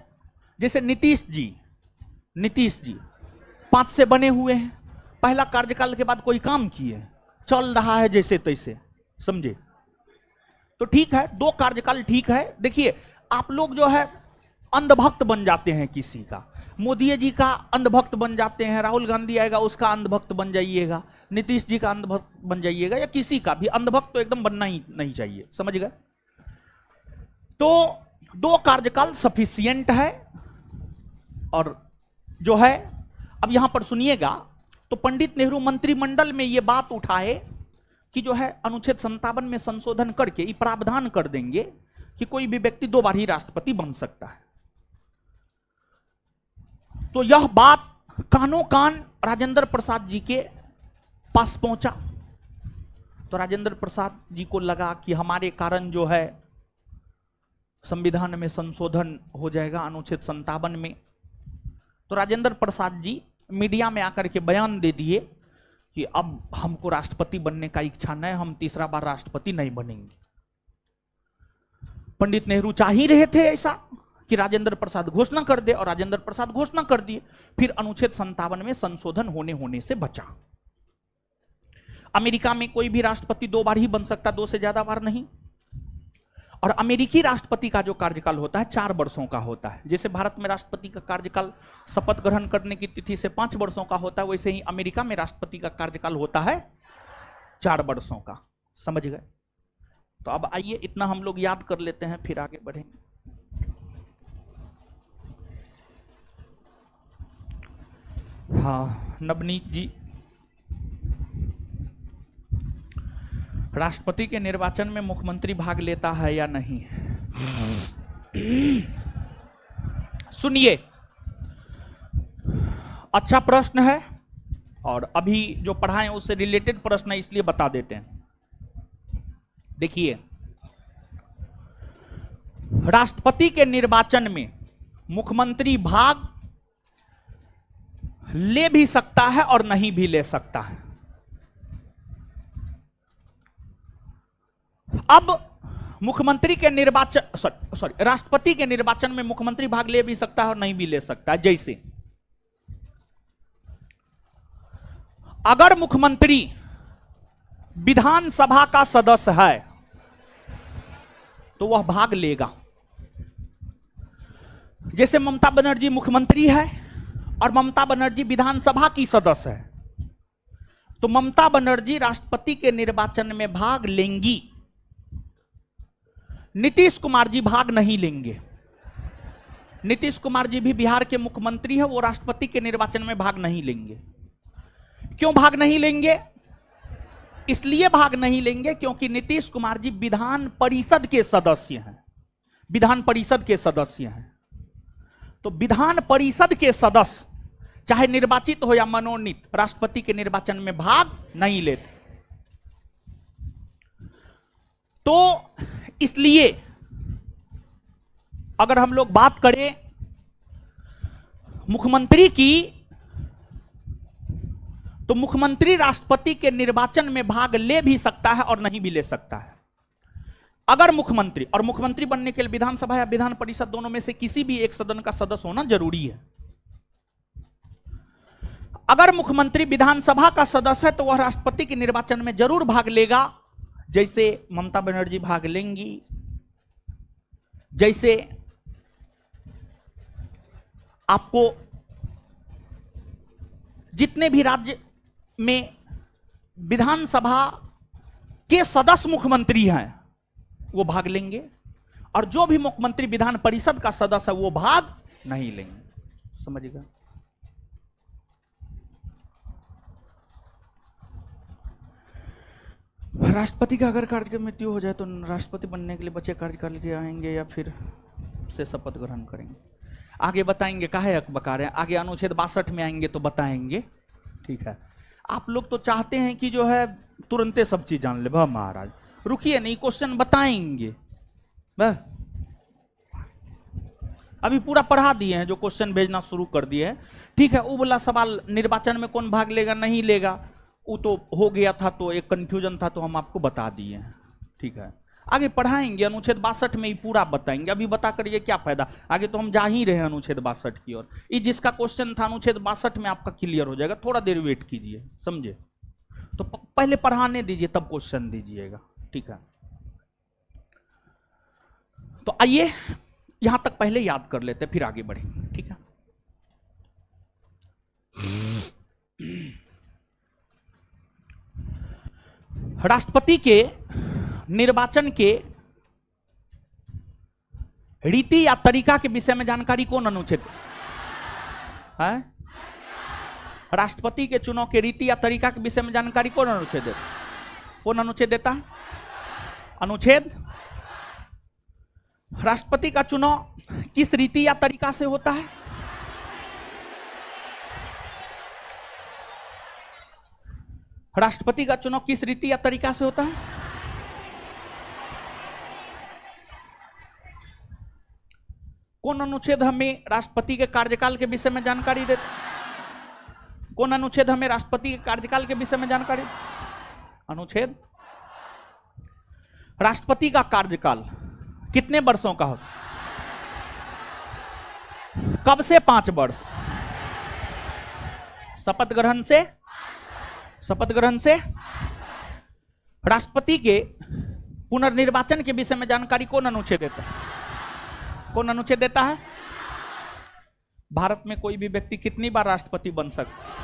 जैसे नीतीश जी 5 से बने हुए हैं, पहला कार्यकाल के बाद कोई काम किए, चल रहा है जैसे तैसे, समझे। तो ठीक है, 2 कार्यकाल ठीक है। देखिए, आप लोग जो है अंधभक्त बन जाते हैं किसी का, मोदी जी का अंधभक्त बन जाते हैं, राहुल गांधी आएगा उसका अंधभक्त बन जाइएगा, नीतीश जी का अंधभक्त बन जाइएगा, या किसी का भी अंधभक्त तो एकदम बनना ही नहीं चाहिए, समझ गए। तो 2 कार्यकाल सफिशिएंट है। और जो है, अब यहां पर सुनिएगा, तो पंडित नेहरू मंत्रिमंडल में यह बात उठाए कि जो है अनुच्छेद 57 में संशोधन करके ये प्रावधान कर देंगे कि कोई भी व्यक्ति 2 बार ही राष्ट्रपति बन सकता है। तो यह बात कानो कान राजेंद्र प्रसाद जी के पास पहुंचा। तो राजेंद्र प्रसाद जी को लगा कि हमारे कारण जो है संविधान में संशोधन हो जाएगा अनुच्छेद 57 में। तो राजेंद्र प्रसाद जी मीडिया में आकर के बयान दे दिए कि अब हमको राष्ट्रपति बनने का इच्छा नहीं, हम तीसरा बार राष्ट्रपति नहीं बनेंगे। पंडित नेहरू चाह ही रहे थे ऐसा कि राजेंद्र प्रसाद घोषणा कर दे, और राजेंद्र प्रसाद घोषणा कर दिए। फिर अनुच्छेद 57 में संशोधन होने से बचा। अमेरिका में कोई भी राष्ट्रपति 2 बार ही बन सकता, 2 से ज्यादा बार नहीं। और अमेरिकी राष्ट्रपति का जो कार्यकाल होता है 4 वर्षों का होता है। जैसे भारत में राष्ट्रपति का कार्यकाल शपथ ग्रहण करने की तिथि से 5 वर्षों का होता है, वैसे ही अमेरिका में राष्ट्रपति का कार्यकाल होता है 4 वर्षों का, समझ गए। तो अब आइए इतना हम लोग याद कर लेते हैं, फिर आगे बढ़ेंगे। हाँ, नवनीत जी, राष्ट्रपति के निर्वाचन में मुख्यमंत्री भाग लेता है या नहीं? सुनिए, अच्छा प्रश्न है, और अभी जो पढ़ाएं उससे रिलेटेड प्रश्न है, इसलिए बता देते हैं। देखिए, राष्ट्रपति के निर्वाचन में मुख्यमंत्री भाग ले भी सकता है और नहीं भी ले सकता है। अब मुख्यमंत्री के निर्वाचन राष्ट्रपति के निर्वाचन में मुख्यमंत्री भाग ले भी सकता है और नहीं भी ले सकता है। जैसे अगर मुख्यमंत्री विधानसभा का सदस्य है तो वह भाग लेगा। जैसे ममता बनर्जी मुख्यमंत्री है और ममता बनर्जी विधानसभा की सदस्य है, तो ममता बनर्जी राष्ट्रपति के निर्वाचन में भाग लेंगी, नीतीश कुमार जी भाग नहीं लेंगे। नीतीश कुमार जी भी बिहार के मुख्यमंत्री हैं, वो राष्ट्रपति के निर्वाचन में भाग नहीं लेंगे। क्यों भाग नहीं लेंगे? इसलिए भाग नहीं लेंगे क्योंकि नीतीश कुमार जी विधान परिषद के सदस्य हैं। विधान परिषद के सदस्य हैं, तो विधान परिषद के सदस्य चाहे निर्वाचित हो या मनोनीत राष्ट्रपति के निर्वाचन में भाग नहीं लेते। तो इसलिए अगर हम लोग बात करें मुख्यमंत्री की, तो मुख्यमंत्री राष्ट्रपति के निर्वाचन में भाग ले भी सकता है और नहीं भी ले सकता है। अगर मुख्यमंत्री बनने के लिए विधानसभा या विधान परिषद दोनों में से किसी भी एक सदन का सदस्य होना जरूरी है। अगर मुख्यमंत्री विधानसभा का सदस्य है तो वह राष्ट्रपति के निर्वाचन में जरूर भाग लेगा। जैसे ममता बनर्जी भाग लेंगी, जैसे आपको जितने भी राज्य में विधानसभा के सदस्य मुख्यमंत्री हैं वो भाग लेंगे, और जो भी मुख्यमंत्री विधान परिषद का सदस्य है वो भाग नहीं लेंगे। समझिएगा। राष्ट्रपति का अगर कार्यक्रम में मृत्यु हो जाए तो राष्ट्रपति बनने के लिए बच्चे कार्यकाल के आएंगे या फिर से शपथ ग्रहण करेंगे? आगे बताएंगे, काहे अकबका रहे हैं, आगे अनुच्छेद 62 में आएंगे तो बताएंगे। ठीक है, आप लोग तो चाहते हैं कि जो है तुरंते सब चीज जान ले। महाराज रुकिए, नहीं क्वेश्चन बताएंगे। अभी पूरा पढ़ा दिए हैं, जो क्वेश्चन भेजना शुरू कर दिए हैं। ठीक है, वो वाला सवाल निर्वाचन में कौन भाग लेगा नहीं लेगा वो तो हो गया था, तो एक कंफ्यूजन था तो हम आपको बता दिए हैं। ठीक है, आगे पढ़ाएंगे, अनुच्छेद 62 में ही पूरा बताएंगे। अभी बता कर ये क्या फायदा, आगे तो हम जा ही रहे हैं अनुच्छेद 62 की ओर। ये जिसका क्वेश्चन था अनुच्छेद 62 में आपका क्लियर हो जाएगा, थोड़ा देर वेट कीजिए, समझे? तो पहले पढ़ाने दीजिए तब क्वेश्चन दीजिएगा। ठीक है, तो आइए यहां तक पहले याद कर लेते फिर आगे बढ़ेंगे। ठीक है, राष्ट्रपति के निर्वाचन के रीति या तरीका के विषय में जानकारी कौन अनुच्छेद है? राष्ट्रपति के चुनाव के रीति या तरीका के विषय में जानकारी कौन अनुच्छेद देता? कौन अनुच्छेद देता है? अनुच्छेद। राष्ट्रपति का चुनाव किस रीति या तरीका से होता है? राष्ट्रपति का चुनाव किस रीति या तरीका से होता है? कौन अनुच्छेद हमें राष्ट्रपति के कार्यकाल के विषय में जानकारी देता? कौन अनुच्छेद हमें राष्ट्रपति के कार्यकाल के विषय में जानकारी? अनुच्छेद। राष्ट्रपति का कार्यकाल कितने वर्षों का होता? कब से 5 वर्ष? शपथ ग्रहण से। शपथ ग्रहण से। राष्ट्रपति के पुनर्निर्वाचन के विषय में जानकारी कौन अनुच्छेद देता है? कौन अनुच्छेद देता है? भारत में कोई भी व्यक्ति कितनी बार राष्ट्रपति बन सकता?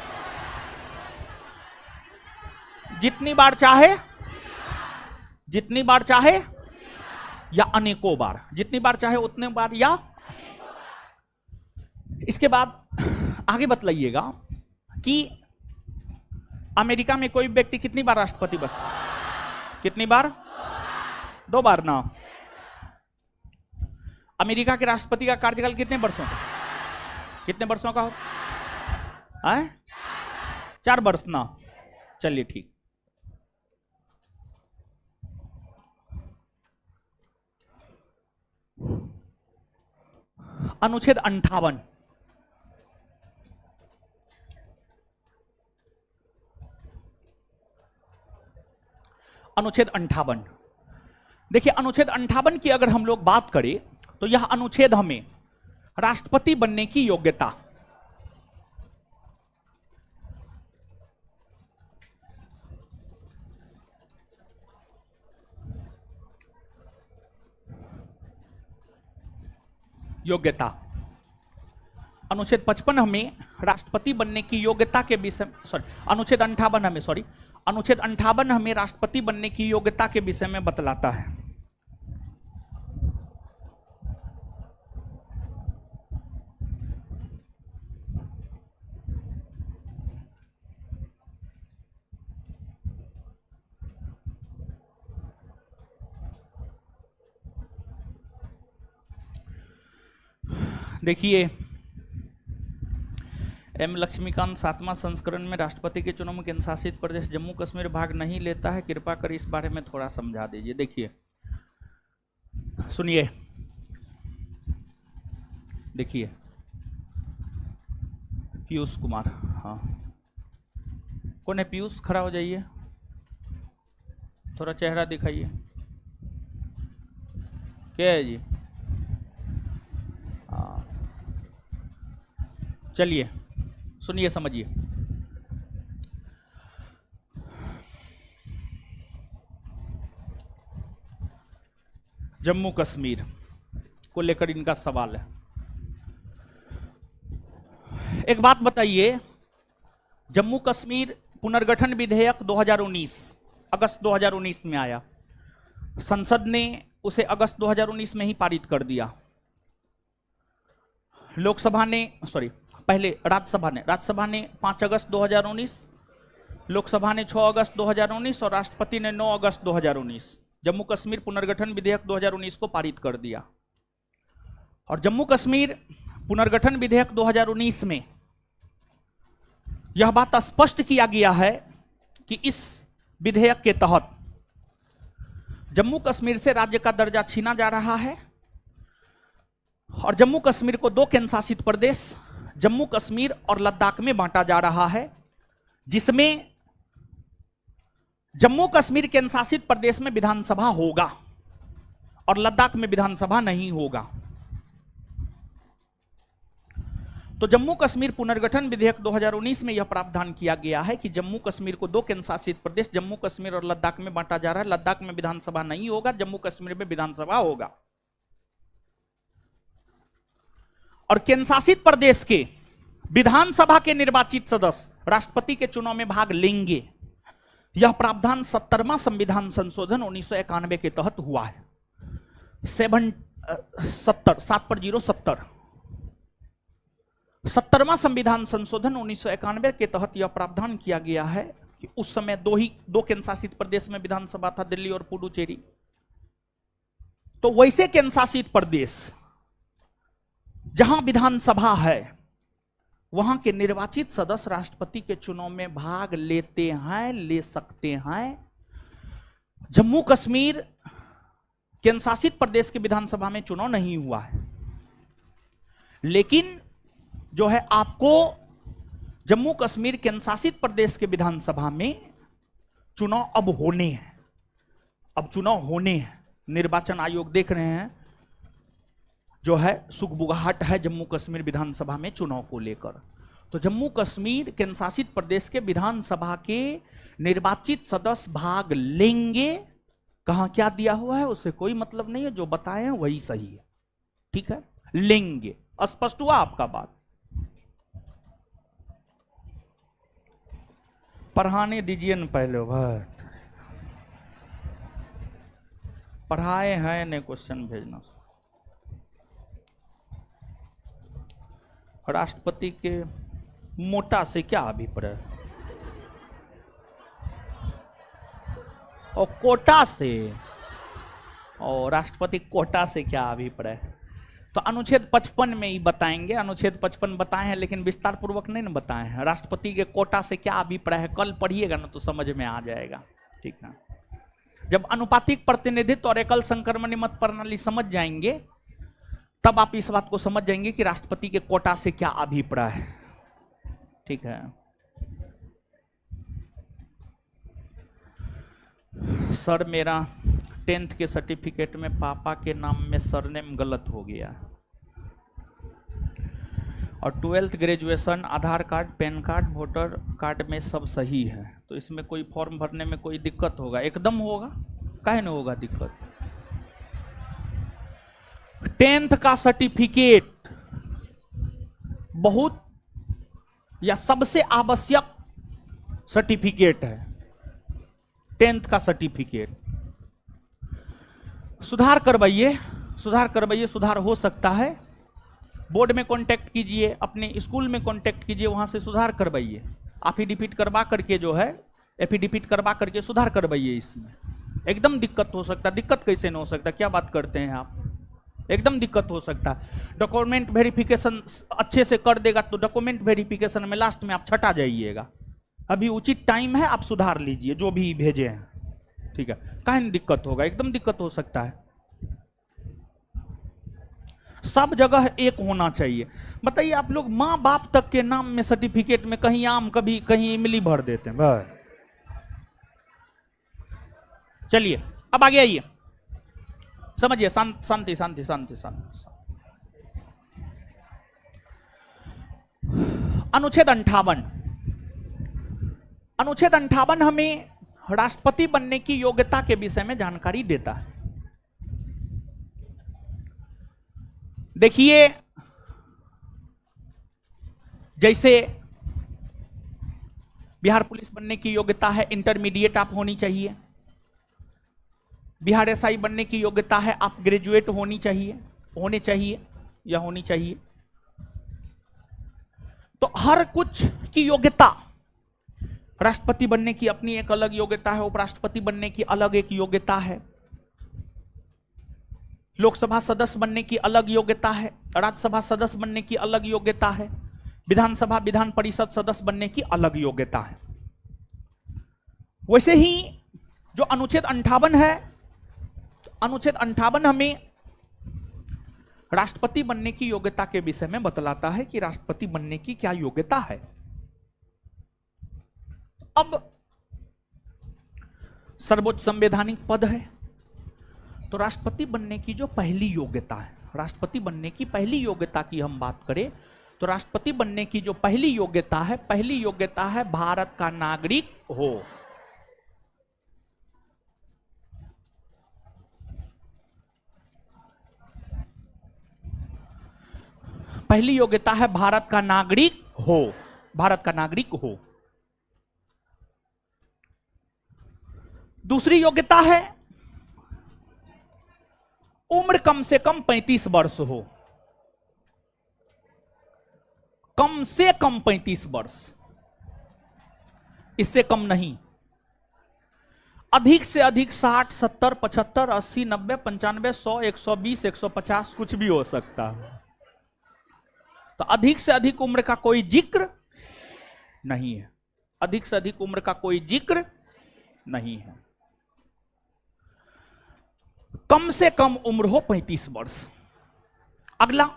जितनी बार चाहे, जितनी बार चाहे या अनेकों बार? जितनी बार चाहे उतने बार या? इसके बाद आगे बतलाइएगा कि अमेरिका में कोई व्यक्ति कितनी बार राष्ट्रपति बन? कितनी बार? 2 बार ना। अमेरिका के राष्ट्रपति का कार्यकाल कितने वर्षों का? कितने वर्षों का होता है? 4 वर्ष ना। चलिए ठीक। अनुच्छेद 58, अनुच्छेद 58। देखिए अनुच्छेद 58 की अगर हम लोग बात करें तो यह अनुच्छेद हमें राष्ट्रपति बनने की योग्यता, अनुच्छेद 55 हमें राष्ट्रपति बनने की योग्यता के विषय, अनुच्छेद 58 हमें, अनुच्छेद 58 हमें राष्ट्रपति बनने की योग्यता के विषय में बतलाता है। देखिए एम लक्ष्मीकांत 7वां संस्करण में राष्ट्रपति के चुनाव में केंद्र शासित प्रदेश जम्मू कश्मीर भाग नहीं लेता है, कृपा कर इस बारे में थोड़ा समझा दीजिए। देखिए सुनिए, देखिए पीयूष कुमार, हाँ कौन है पीयूष? खड़ा हो जाइए, थोड़ा चेहरा दिखाइए। क्या है जी? चलिए सुनिए समझिए। जम्मू कश्मीर को लेकर इनका सवाल है। एक बात बताइए, जम्मू कश्मीर पुनर्गठन विधेयक 2019 अगस्त 2019 में आया, संसद ने उसे अगस्त 2019 में ही पारित कर दिया। लोकसभा ने, सॉरी पहले राज्यसभा ने 5 अगस्त 2019, लोकसभा ने 6 अगस्त 2019 और राष्ट्रपति ने 9 अगस्त 2019 जम्मू कश्मीर पुनर्गठन विधेयक 2019 को पारित कर दिया। और जम्मू कश्मीर पुनर्गठन विधेयक 2019 में यह बात स्पष्ट किया गया है कि इस विधेयक के तहत जम्मू कश्मीर से राज्य का दर्जा छीना जा रहा है और जम्मू कश्मीर को 2 केंद्र शासित प्रदेश जम्मू कश्मीर और लद्दाख में बांटा जा रहा है, जिसमें जम्मू कश्मीर केंद्र शासित प्रदेश में विधानसभा होगा और लद्दाख में विधानसभा नहीं होगा। तो जम्मू कश्मीर पुनर्गठन विधेयक 2019 में यह प्रावधान किया गया है कि जम्मू कश्मीर को 2 केंद्र शासित प्रदेश जम्मू कश्मीर और लद्दाख में बांटा जा रहा है। लद्दाख में विधानसभा नहीं होगा, जम्मू कश्मीर में विधानसभा होगा। और केंद्र शासित प्रदेश के विधानसभा के निर्वाचित सदस्य राष्ट्रपति के चुनाव में भाग लेंगे। यह प्रावधान 70वां संविधान संशोधन 1991 के तहत हुआ है। 70वां संविधान संशोधन 1991 के तहत यह प्रावधान किया गया है कि उस समय 2 केंद्र शासित प्रदेश में विधानसभा था, दिल्ली और पुडुचेरी। तो वैसे केंद्र शासित प्रदेश जहां विधानसभा है वहां के निर्वाचित सदस्य राष्ट्रपति के चुनाव में भाग लेते हैं, ले सकते हैं। जम्मू कश्मीर केंद्र शासित प्रदेश के विधानसभा में चुनाव नहीं हुआ है, लेकिन जो है आपको जम्मू कश्मीर केंद्र शासित प्रदेश के विधानसभा में चुनाव अब होने हैं। अब चुनाव होने हैं, निर्वाचन आयोग देख रहे हैं जो है सुगबुगाहट है जम्मू कश्मीर विधानसभा में चुनाव को लेकर। तो जम्मू कश्मीर केंद्र शासित प्रदेश के विधानसभा के निर्वाचित सदस्य भाग लेंगे। कहां क्या दिया हुआ है उससे कोई मतलब नहीं है, जो बताए हैं वही सही है, ठीक है, लेंगे। स्पष्ट हुआ आपका बात? पढ़ाने दीजिए न पहले, बात पढ़ाए हैं ने क्वेश्चन भेजना। राष्ट्रपति के मोटा से क्या अभिप्राय और कोटा से, और राष्ट्रपति कोटा से क्या अभिप्राय? तो अनुच्छेद 55 में ही बताएंगे। अनुच्छेद 55 बताए हैं लेकिन विस्तार पूर्वक नहीं ना बताए हैं। राष्ट्रपति के कोटा से क्या अभिप्राय है कल पढ़िएगा ना तो समझ में आ जाएगा, ठीक है। जब अनुपातिक प्रतिनिधित्व और एकल संक्रमणीय मत प्रणाली समझ जाएंगे तब आप इस बात को समझ जाएंगे कि राष्ट्रपति के कोटा से क्या अभिप्राय है। ठीक है, सर मेरा 10th के सर्टिफिकेट में पापा के नाम में सरनेम गलत हो गया और 12th graduation, Aadhaar card, PAN card, voter card में सब सही है, तो इसमें कोई फॉर्म भरने में कोई दिक्कत होगा? एकदम होगा, काहे नहीं होगा दिक्कत। 10th का सर्टिफिकेट बहुत या सबसे आवश्यक सर्टिफिकेट है। 10th का सर्टिफिकेट सुधार करवाइए, सुधार करवाइए, सुधार हो सकता है। बोर्ड में कांटेक्ट कीजिए, अपने स्कूल में कांटेक्ट कीजिए, वहां से सुधार करवाइए। एफिडेविट करवा करके जो है, एफिडेविट करवा करके सुधार करवाइए। इसमें एकदम दिक्कत हो सकता है। दिक्कत कैसे नहीं हो सकता, क्या बात करते हैं आप, एकदम दिक्कत हो सकता है। डॉक्यूमेंट वेरिफिकेशन अच्छे से कर देगा तो डॉक्यूमेंट वेरिफिकेशन में लास्ट में आप छटा जाइएगा। अभी उचित टाइम है, आप सुधार लीजिए जो भी भेजे हैं, ठीक है। काहे नहीं दिक्कत होगा, एकदम दिक्कत हो सकता है। सब जगह एक होना चाहिए। बताइए आप लोग माँ बाप तक के नाम में सर्टिफिकेट में कहीं आम, कभी कहीं इमली भर देते हैं भाई। चलिए अब आगे आइए, समझिए। शांति शांति शांति शांति। अनुच्छेद 58, अनुच्छेद 58 हमें राष्ट्रपति बनने की योग्यता के विषय में जानकारी देता है। देखिए, जैसे बिहार पुलिस बनने की योग्यता है, इंटरमीडिएट आप होनी चाहिए। बिहार एसआई बनने की योग्यता है, आप ग्रेजुएट होनी चाहिए, होने चाहिए या होनी चाहिए। तो हर कुछ की योग्यता, राष्ट्रपति बनने की अपनी एक अलग योग्यता है, उपराष्ट्रपति बनने की अलग एक योग्यता है, लोकसभा सदस्य बनने की अलग योग्यता है, राज्यसभा सदस्य बनने की अलग योग्यता है, विधानसभा विधान परिषद सदस्य बनने की अलग योग्यता है। वैसे ही जो अनुच्छेद 58 है, अनुच्छेद 58 हमें राष्ट्रपति बनने की योग्यता के विषय में बतलाता है कि राष्ट्रपति बनने की क्या योग्यता है। अब सर्वोच्च संवैधानिक पद है, तो राष्ट्रपति बनने की जो पहली योग्यता है, राष्ट्रपति बनने की पहली योग्यता की हम बात करें तो राष्ट्रपति बनने की जो पहली योग्यता है, पहली योग्यता है भारत का नागरिक हो। पहली योग्यता है भारत का नागरिक हो, भारत का नागरिक हो। दूसरी योग्यता है उम्र कम से कम 35 वर्ष हो, कम से कम 35 वर्ष, इससे कम नहीं। अधिक से अधिक 60, 70, 75, 80, 90, 95, 100, 120, 150 कुछ भी हो सकता है। तो अधिक से अधिक उम्र का कोई जिक्र नहीं है, अधिक से अधिक उम्र का कोई जिक्र नहीं है। कम से कम उम्र हो 35 वर्ष। अगला,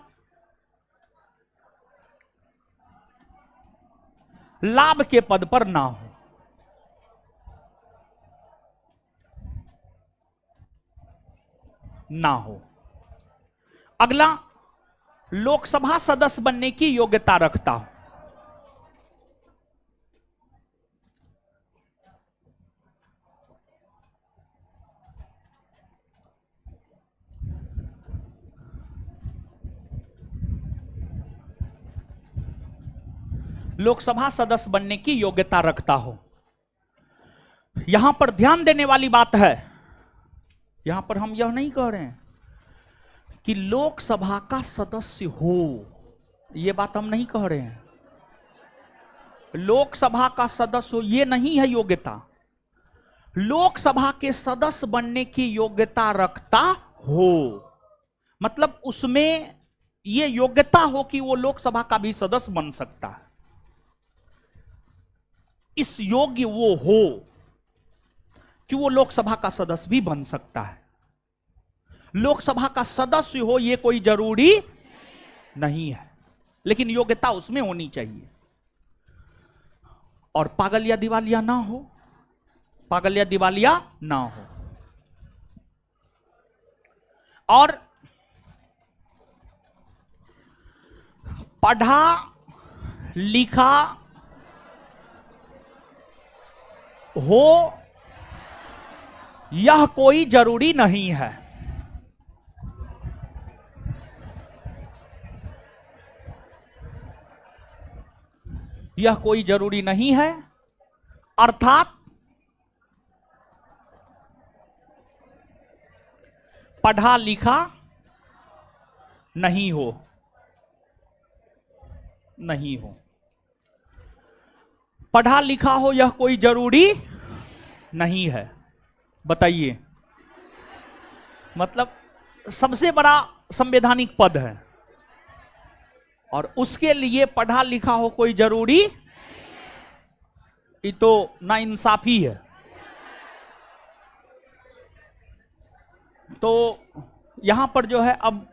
लाभ के पद पर ना हो, ना हो। अगला, लोकसभा सदस्य बनने की योग्यता रखता हो। लोकसभा सदस्य बनने की योग्यता रखता हो। यहां पर ध्यान देने वाली बात है, यहां पर हम यह नहीं कह रहे हैं कि लोकसभा का सदस्य हो, यह बात हम नहीं कह रहे हैं। लोकसभा का सदस्य हो यह नहीं है योग्यता, लोकसभा के सदस्य बनने की योग्यता रखता हो, मतलब उसमें यह योग्यता हो कि वो लोकसभा का भी सदस्य बन सकता है, इस योग्य वो हो कि वो लोकसभा का सदस्य भी बन सकता है। लोकसभा का सदस्य हो ये कोई जरूरी नहीं है, लेकिन योग्यता उसमें होनी चाहिए। और पागल या दिवालिया ना हो, पागल या दिवालिया ना हो। और पढ़ा लिखा हो यह कोई जरूरी नहीं है। यह कोई जरूरी नहीं है, अर्थात पढ़ा लिखा नहीं हो, नहीं हो। पढ़ा लिखा हो यह कोई जरूरी नहीं है। बताइए, मतलब सबसे बड़ा संवैधानिक पद है और उसके लिए पढ़ा लिखा हो कोई जरूरी, ये तो नाइंसाफी है। तो यहां पर जो है अब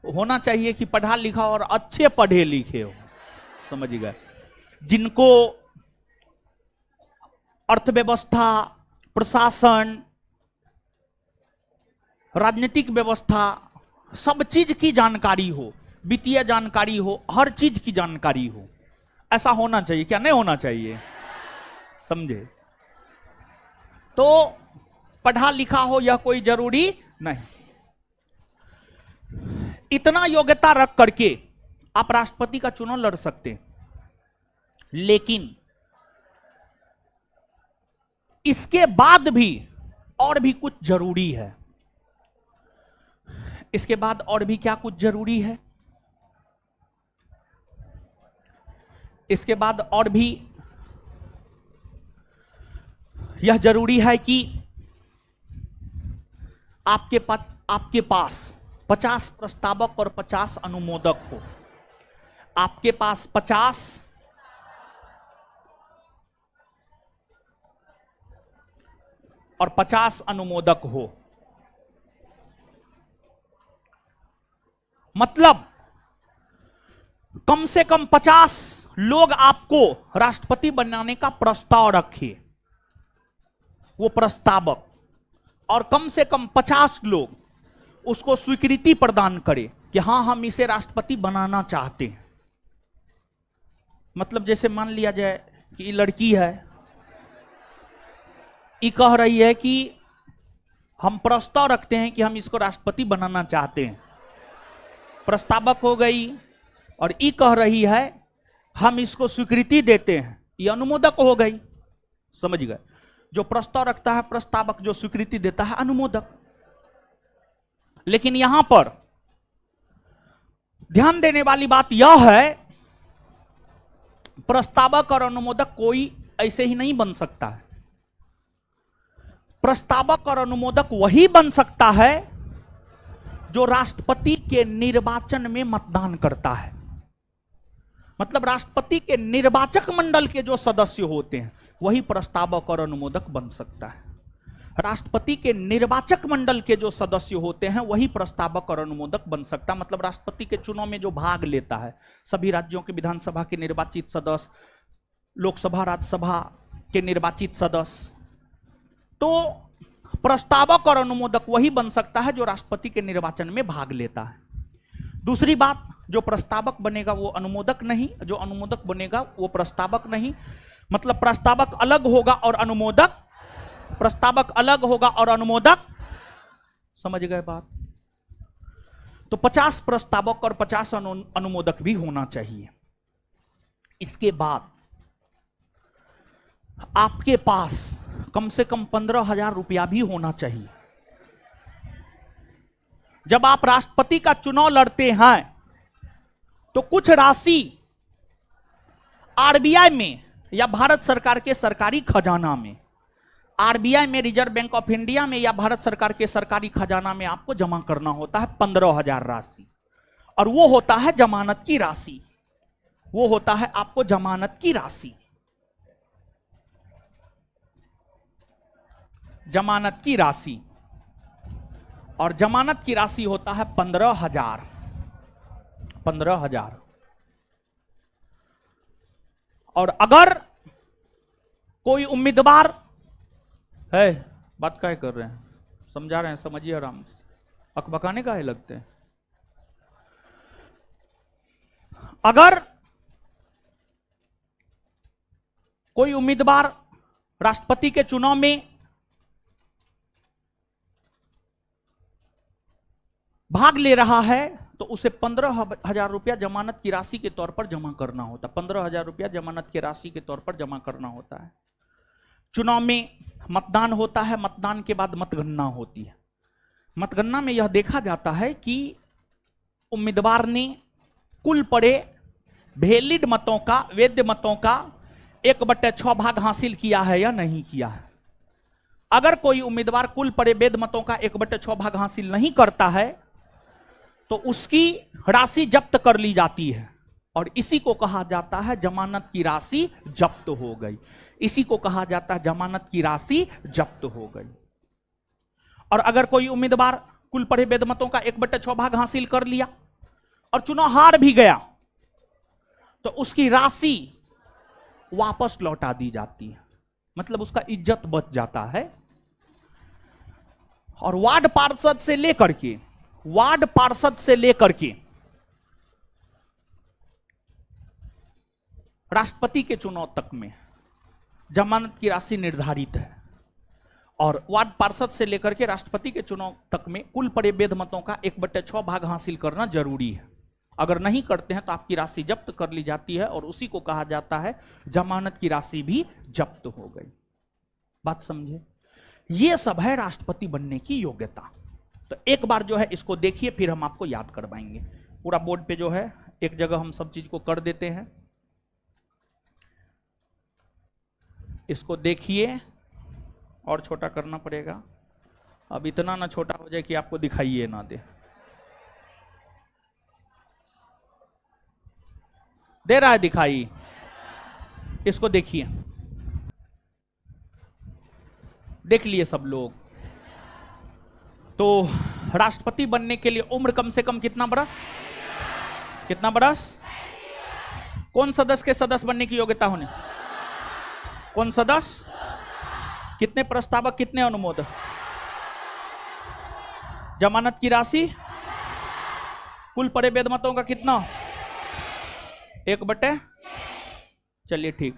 होना चाहिए कि पढ़ा लिखा और अच्छे पढ़े लिखे हो, समझ गए, जिनको अर्थव्यवस्था, प्रशासन, राजनीतिक व्यवस्था, सब चीज की जानकारी हो, वित्तीय जानकारी हो, हर चीज की जानकारी हो। ऐसा होना चाहिए, क्या नहीं होना चाहिए? समझे? तो पढ़ा लिखा हो यह कोई जरूरी नहीं। इतना योग्यता रख करके आप राष्ट्रपति का चुनाव लड़ सकते हैं, लेकिन इसके बाद भी और भी कुछ जरूरी है। इसके बाद और भी क्या कुछ जरूरी है? इसके बाद और भी यह जरूरी है कि आपके पास 50 प्रस्तावक और 50 अनुमोदक हो। आपके पास 50 और 50 अनुमोदक हो, मतलब कम से कम 50 लोग आपको राष्ट्रपति बनाने का प्रस्ताव रखे, वो प्रस्तावक, और कम से कम 50 लोग उसको स्वीकृति प्रदान करें कि हां हम इसे राष्ट्रपति बनाना चाहते हैं। मतलब जैसे मान लिया जाए कि ये लड़की है, ये कह रही है कि हम प्रस्ताव रखते हैं कि हम इसको राष्ट्रपति बनाना चाहते हैं। प्रस्तावक हो गई और ये कह रही है हम इसको स्वीकृति देते हैं, ये अनुमोदक हो गई। समझ गए? जो प्रस्ताव रखता है प्रस्तावक, जो स्वीकृति देता है अनुमोदक। लेकिन यहां पर ध्यान देने वाली बात यह है, प्रस्तावक और अनुमोदक कोई ऐसे ही नहीं बन सकता है। प्रस्तावक और अनुमोदक वही बन सकता है जो राष्ट्रपति के निर्वाचन में मतदान करता है। मतलब राष्ट्रपति के निर्वाचक मंडल के जो सदस्य होते हैं वही प्रस्तावक और अनुमोदक बन सकता है। राष्ट्रपति के निर्वाचक मंडल के जो सदस्य होते हैं वही प्रस्तावक और अनुमोदक बन सकता है। मतलब राष्ट्रपति के चुनाव में जो भाग लेता है, सभी राज्यों के विधानसभा के निर्वाचित सदस्य, लोकसभा, राज्यसभा के निर्वाचित सदस्य, तो प्रस्तावक और अनुमोदक वही बन सकता है जो राष्ट्रपति के निर्वाचन में भाग लेता है। दूसरी बात, जो प्रस्तावक बनेगा वो अनुमोदक नहीं, जो अनुमोदक बनेगा वो प्रस्तावक नहीं। मतलब प्रस्तावक अलग होगा और अनुमोदक, प्रस्तावक अलग होगा और अनुमोदक। समझ गए बात? तो 50 प्रस्तावक और 50 अनुमोदक भी होना चाहिए। इसके बाद आपके पास कम से कम 15,000 रुपया भी होना चाहिए। जब आप राष्ट्रपति का चुनाव लड़ते हैं तो कुछ राशि आरबीआई में या भारत सरकार के सरकारी खजाना में, आरबीआई में, रिजर्व बैंक ऑफ इंडिया में या भारत सरकार के सरकारी खजाना में आपको जमा करना होता है 15,000 राशि। और वो होता है जमानत की राशि, वो होता है आपको जमानत की राशि, जमानत की राशि। और जमानत की राशि होता है 15,000। 15,000। और अगर कोई उम्मीदवार है, बात क्या कर रहे हैं, समझा रहे हैं, समझिए आराम से, अकबकाने का है लगते हैं। अगर कोई उम्मीदवार राष्ट्रपति के चुनाव में भाग ले रहा है तो उसे 15,000 रुपया जमानत की राशि के तौर पर जमा करना होता है। 15,000 रुपया जमानत की राशि के तौर पर जमा करना होता है। चुनाव में मतदान होता है, मतदान के बाद मतगणना होती है। मतगणना में यह देखा जाता है कि उम्मीदवार ने कुल पड़े वैलिड मतों का, वैध मतों का 1/6 भाग हासिल किया है या नहीं किया है। अगर कोई उम्मीदवार कुल पड़े वैध मतों का 1/6 भाग हासिल नहीं करता है तो उसकी राशि जब्त कर ली जाती है और इसी को कहा जाता है जमानत की राशि जब्त हो गई। इसी को कहा जाता है जमानत की राशि जब्त हो गई। और अगर कोई उम्मीदवार कुल पड़े वैध मतों का 1/6 भाग हासिल कर लिया और चुनाव हार भी गया तो उसकी राशि वापस लौटा दी जाती है, मतलब उसका इज्जत बच जाता है। और वार्ड पार्षद से लेकर के राष्ट्रपति के चुनाव तक में जमानत की राशि निर्धारित है। और वार्ड पार्षद से लेकर के राष्ट्रपति के चुनाव तक में कुल पड़े वैध मतों का 1/6 भाग हासिल करना जरूरी है। अगर नहीं करते हैं तो आपकी राशि जब्त कर ली जाती है और उसी को कहा जाता है जमानत की राशि भी जब्त हो गई। बात समझे? ये सब है राष्ट्रपति बनने की योग्यता। तो एक बार जो है इसको देखिए, फिर हम आपको याद करवाएंगे। पूरा बोर्ड पे जो है एक जगह हम सब चीज को कर देते हैं। इसको देखिए, और छोटा करना पड़ेगा। अब इतना ना छोटा हो जाए कि आपको दिखाइए ना दे रहा है दिखाई। इसको देखिए, देख लिए सब लोग। तो राष्ट्रपति बनने के लिए उम्र कम से कम कितना बरस? कितना बरस? कौन सदस्य के सदस्य बनने की योग्यता होने? कौन सदस्य? कितने प्रस्तावक, कितने अनुमोदक? जमानत की राशि कुल पड़े वैध मतों का कितना? 1/, चलिए ठीक।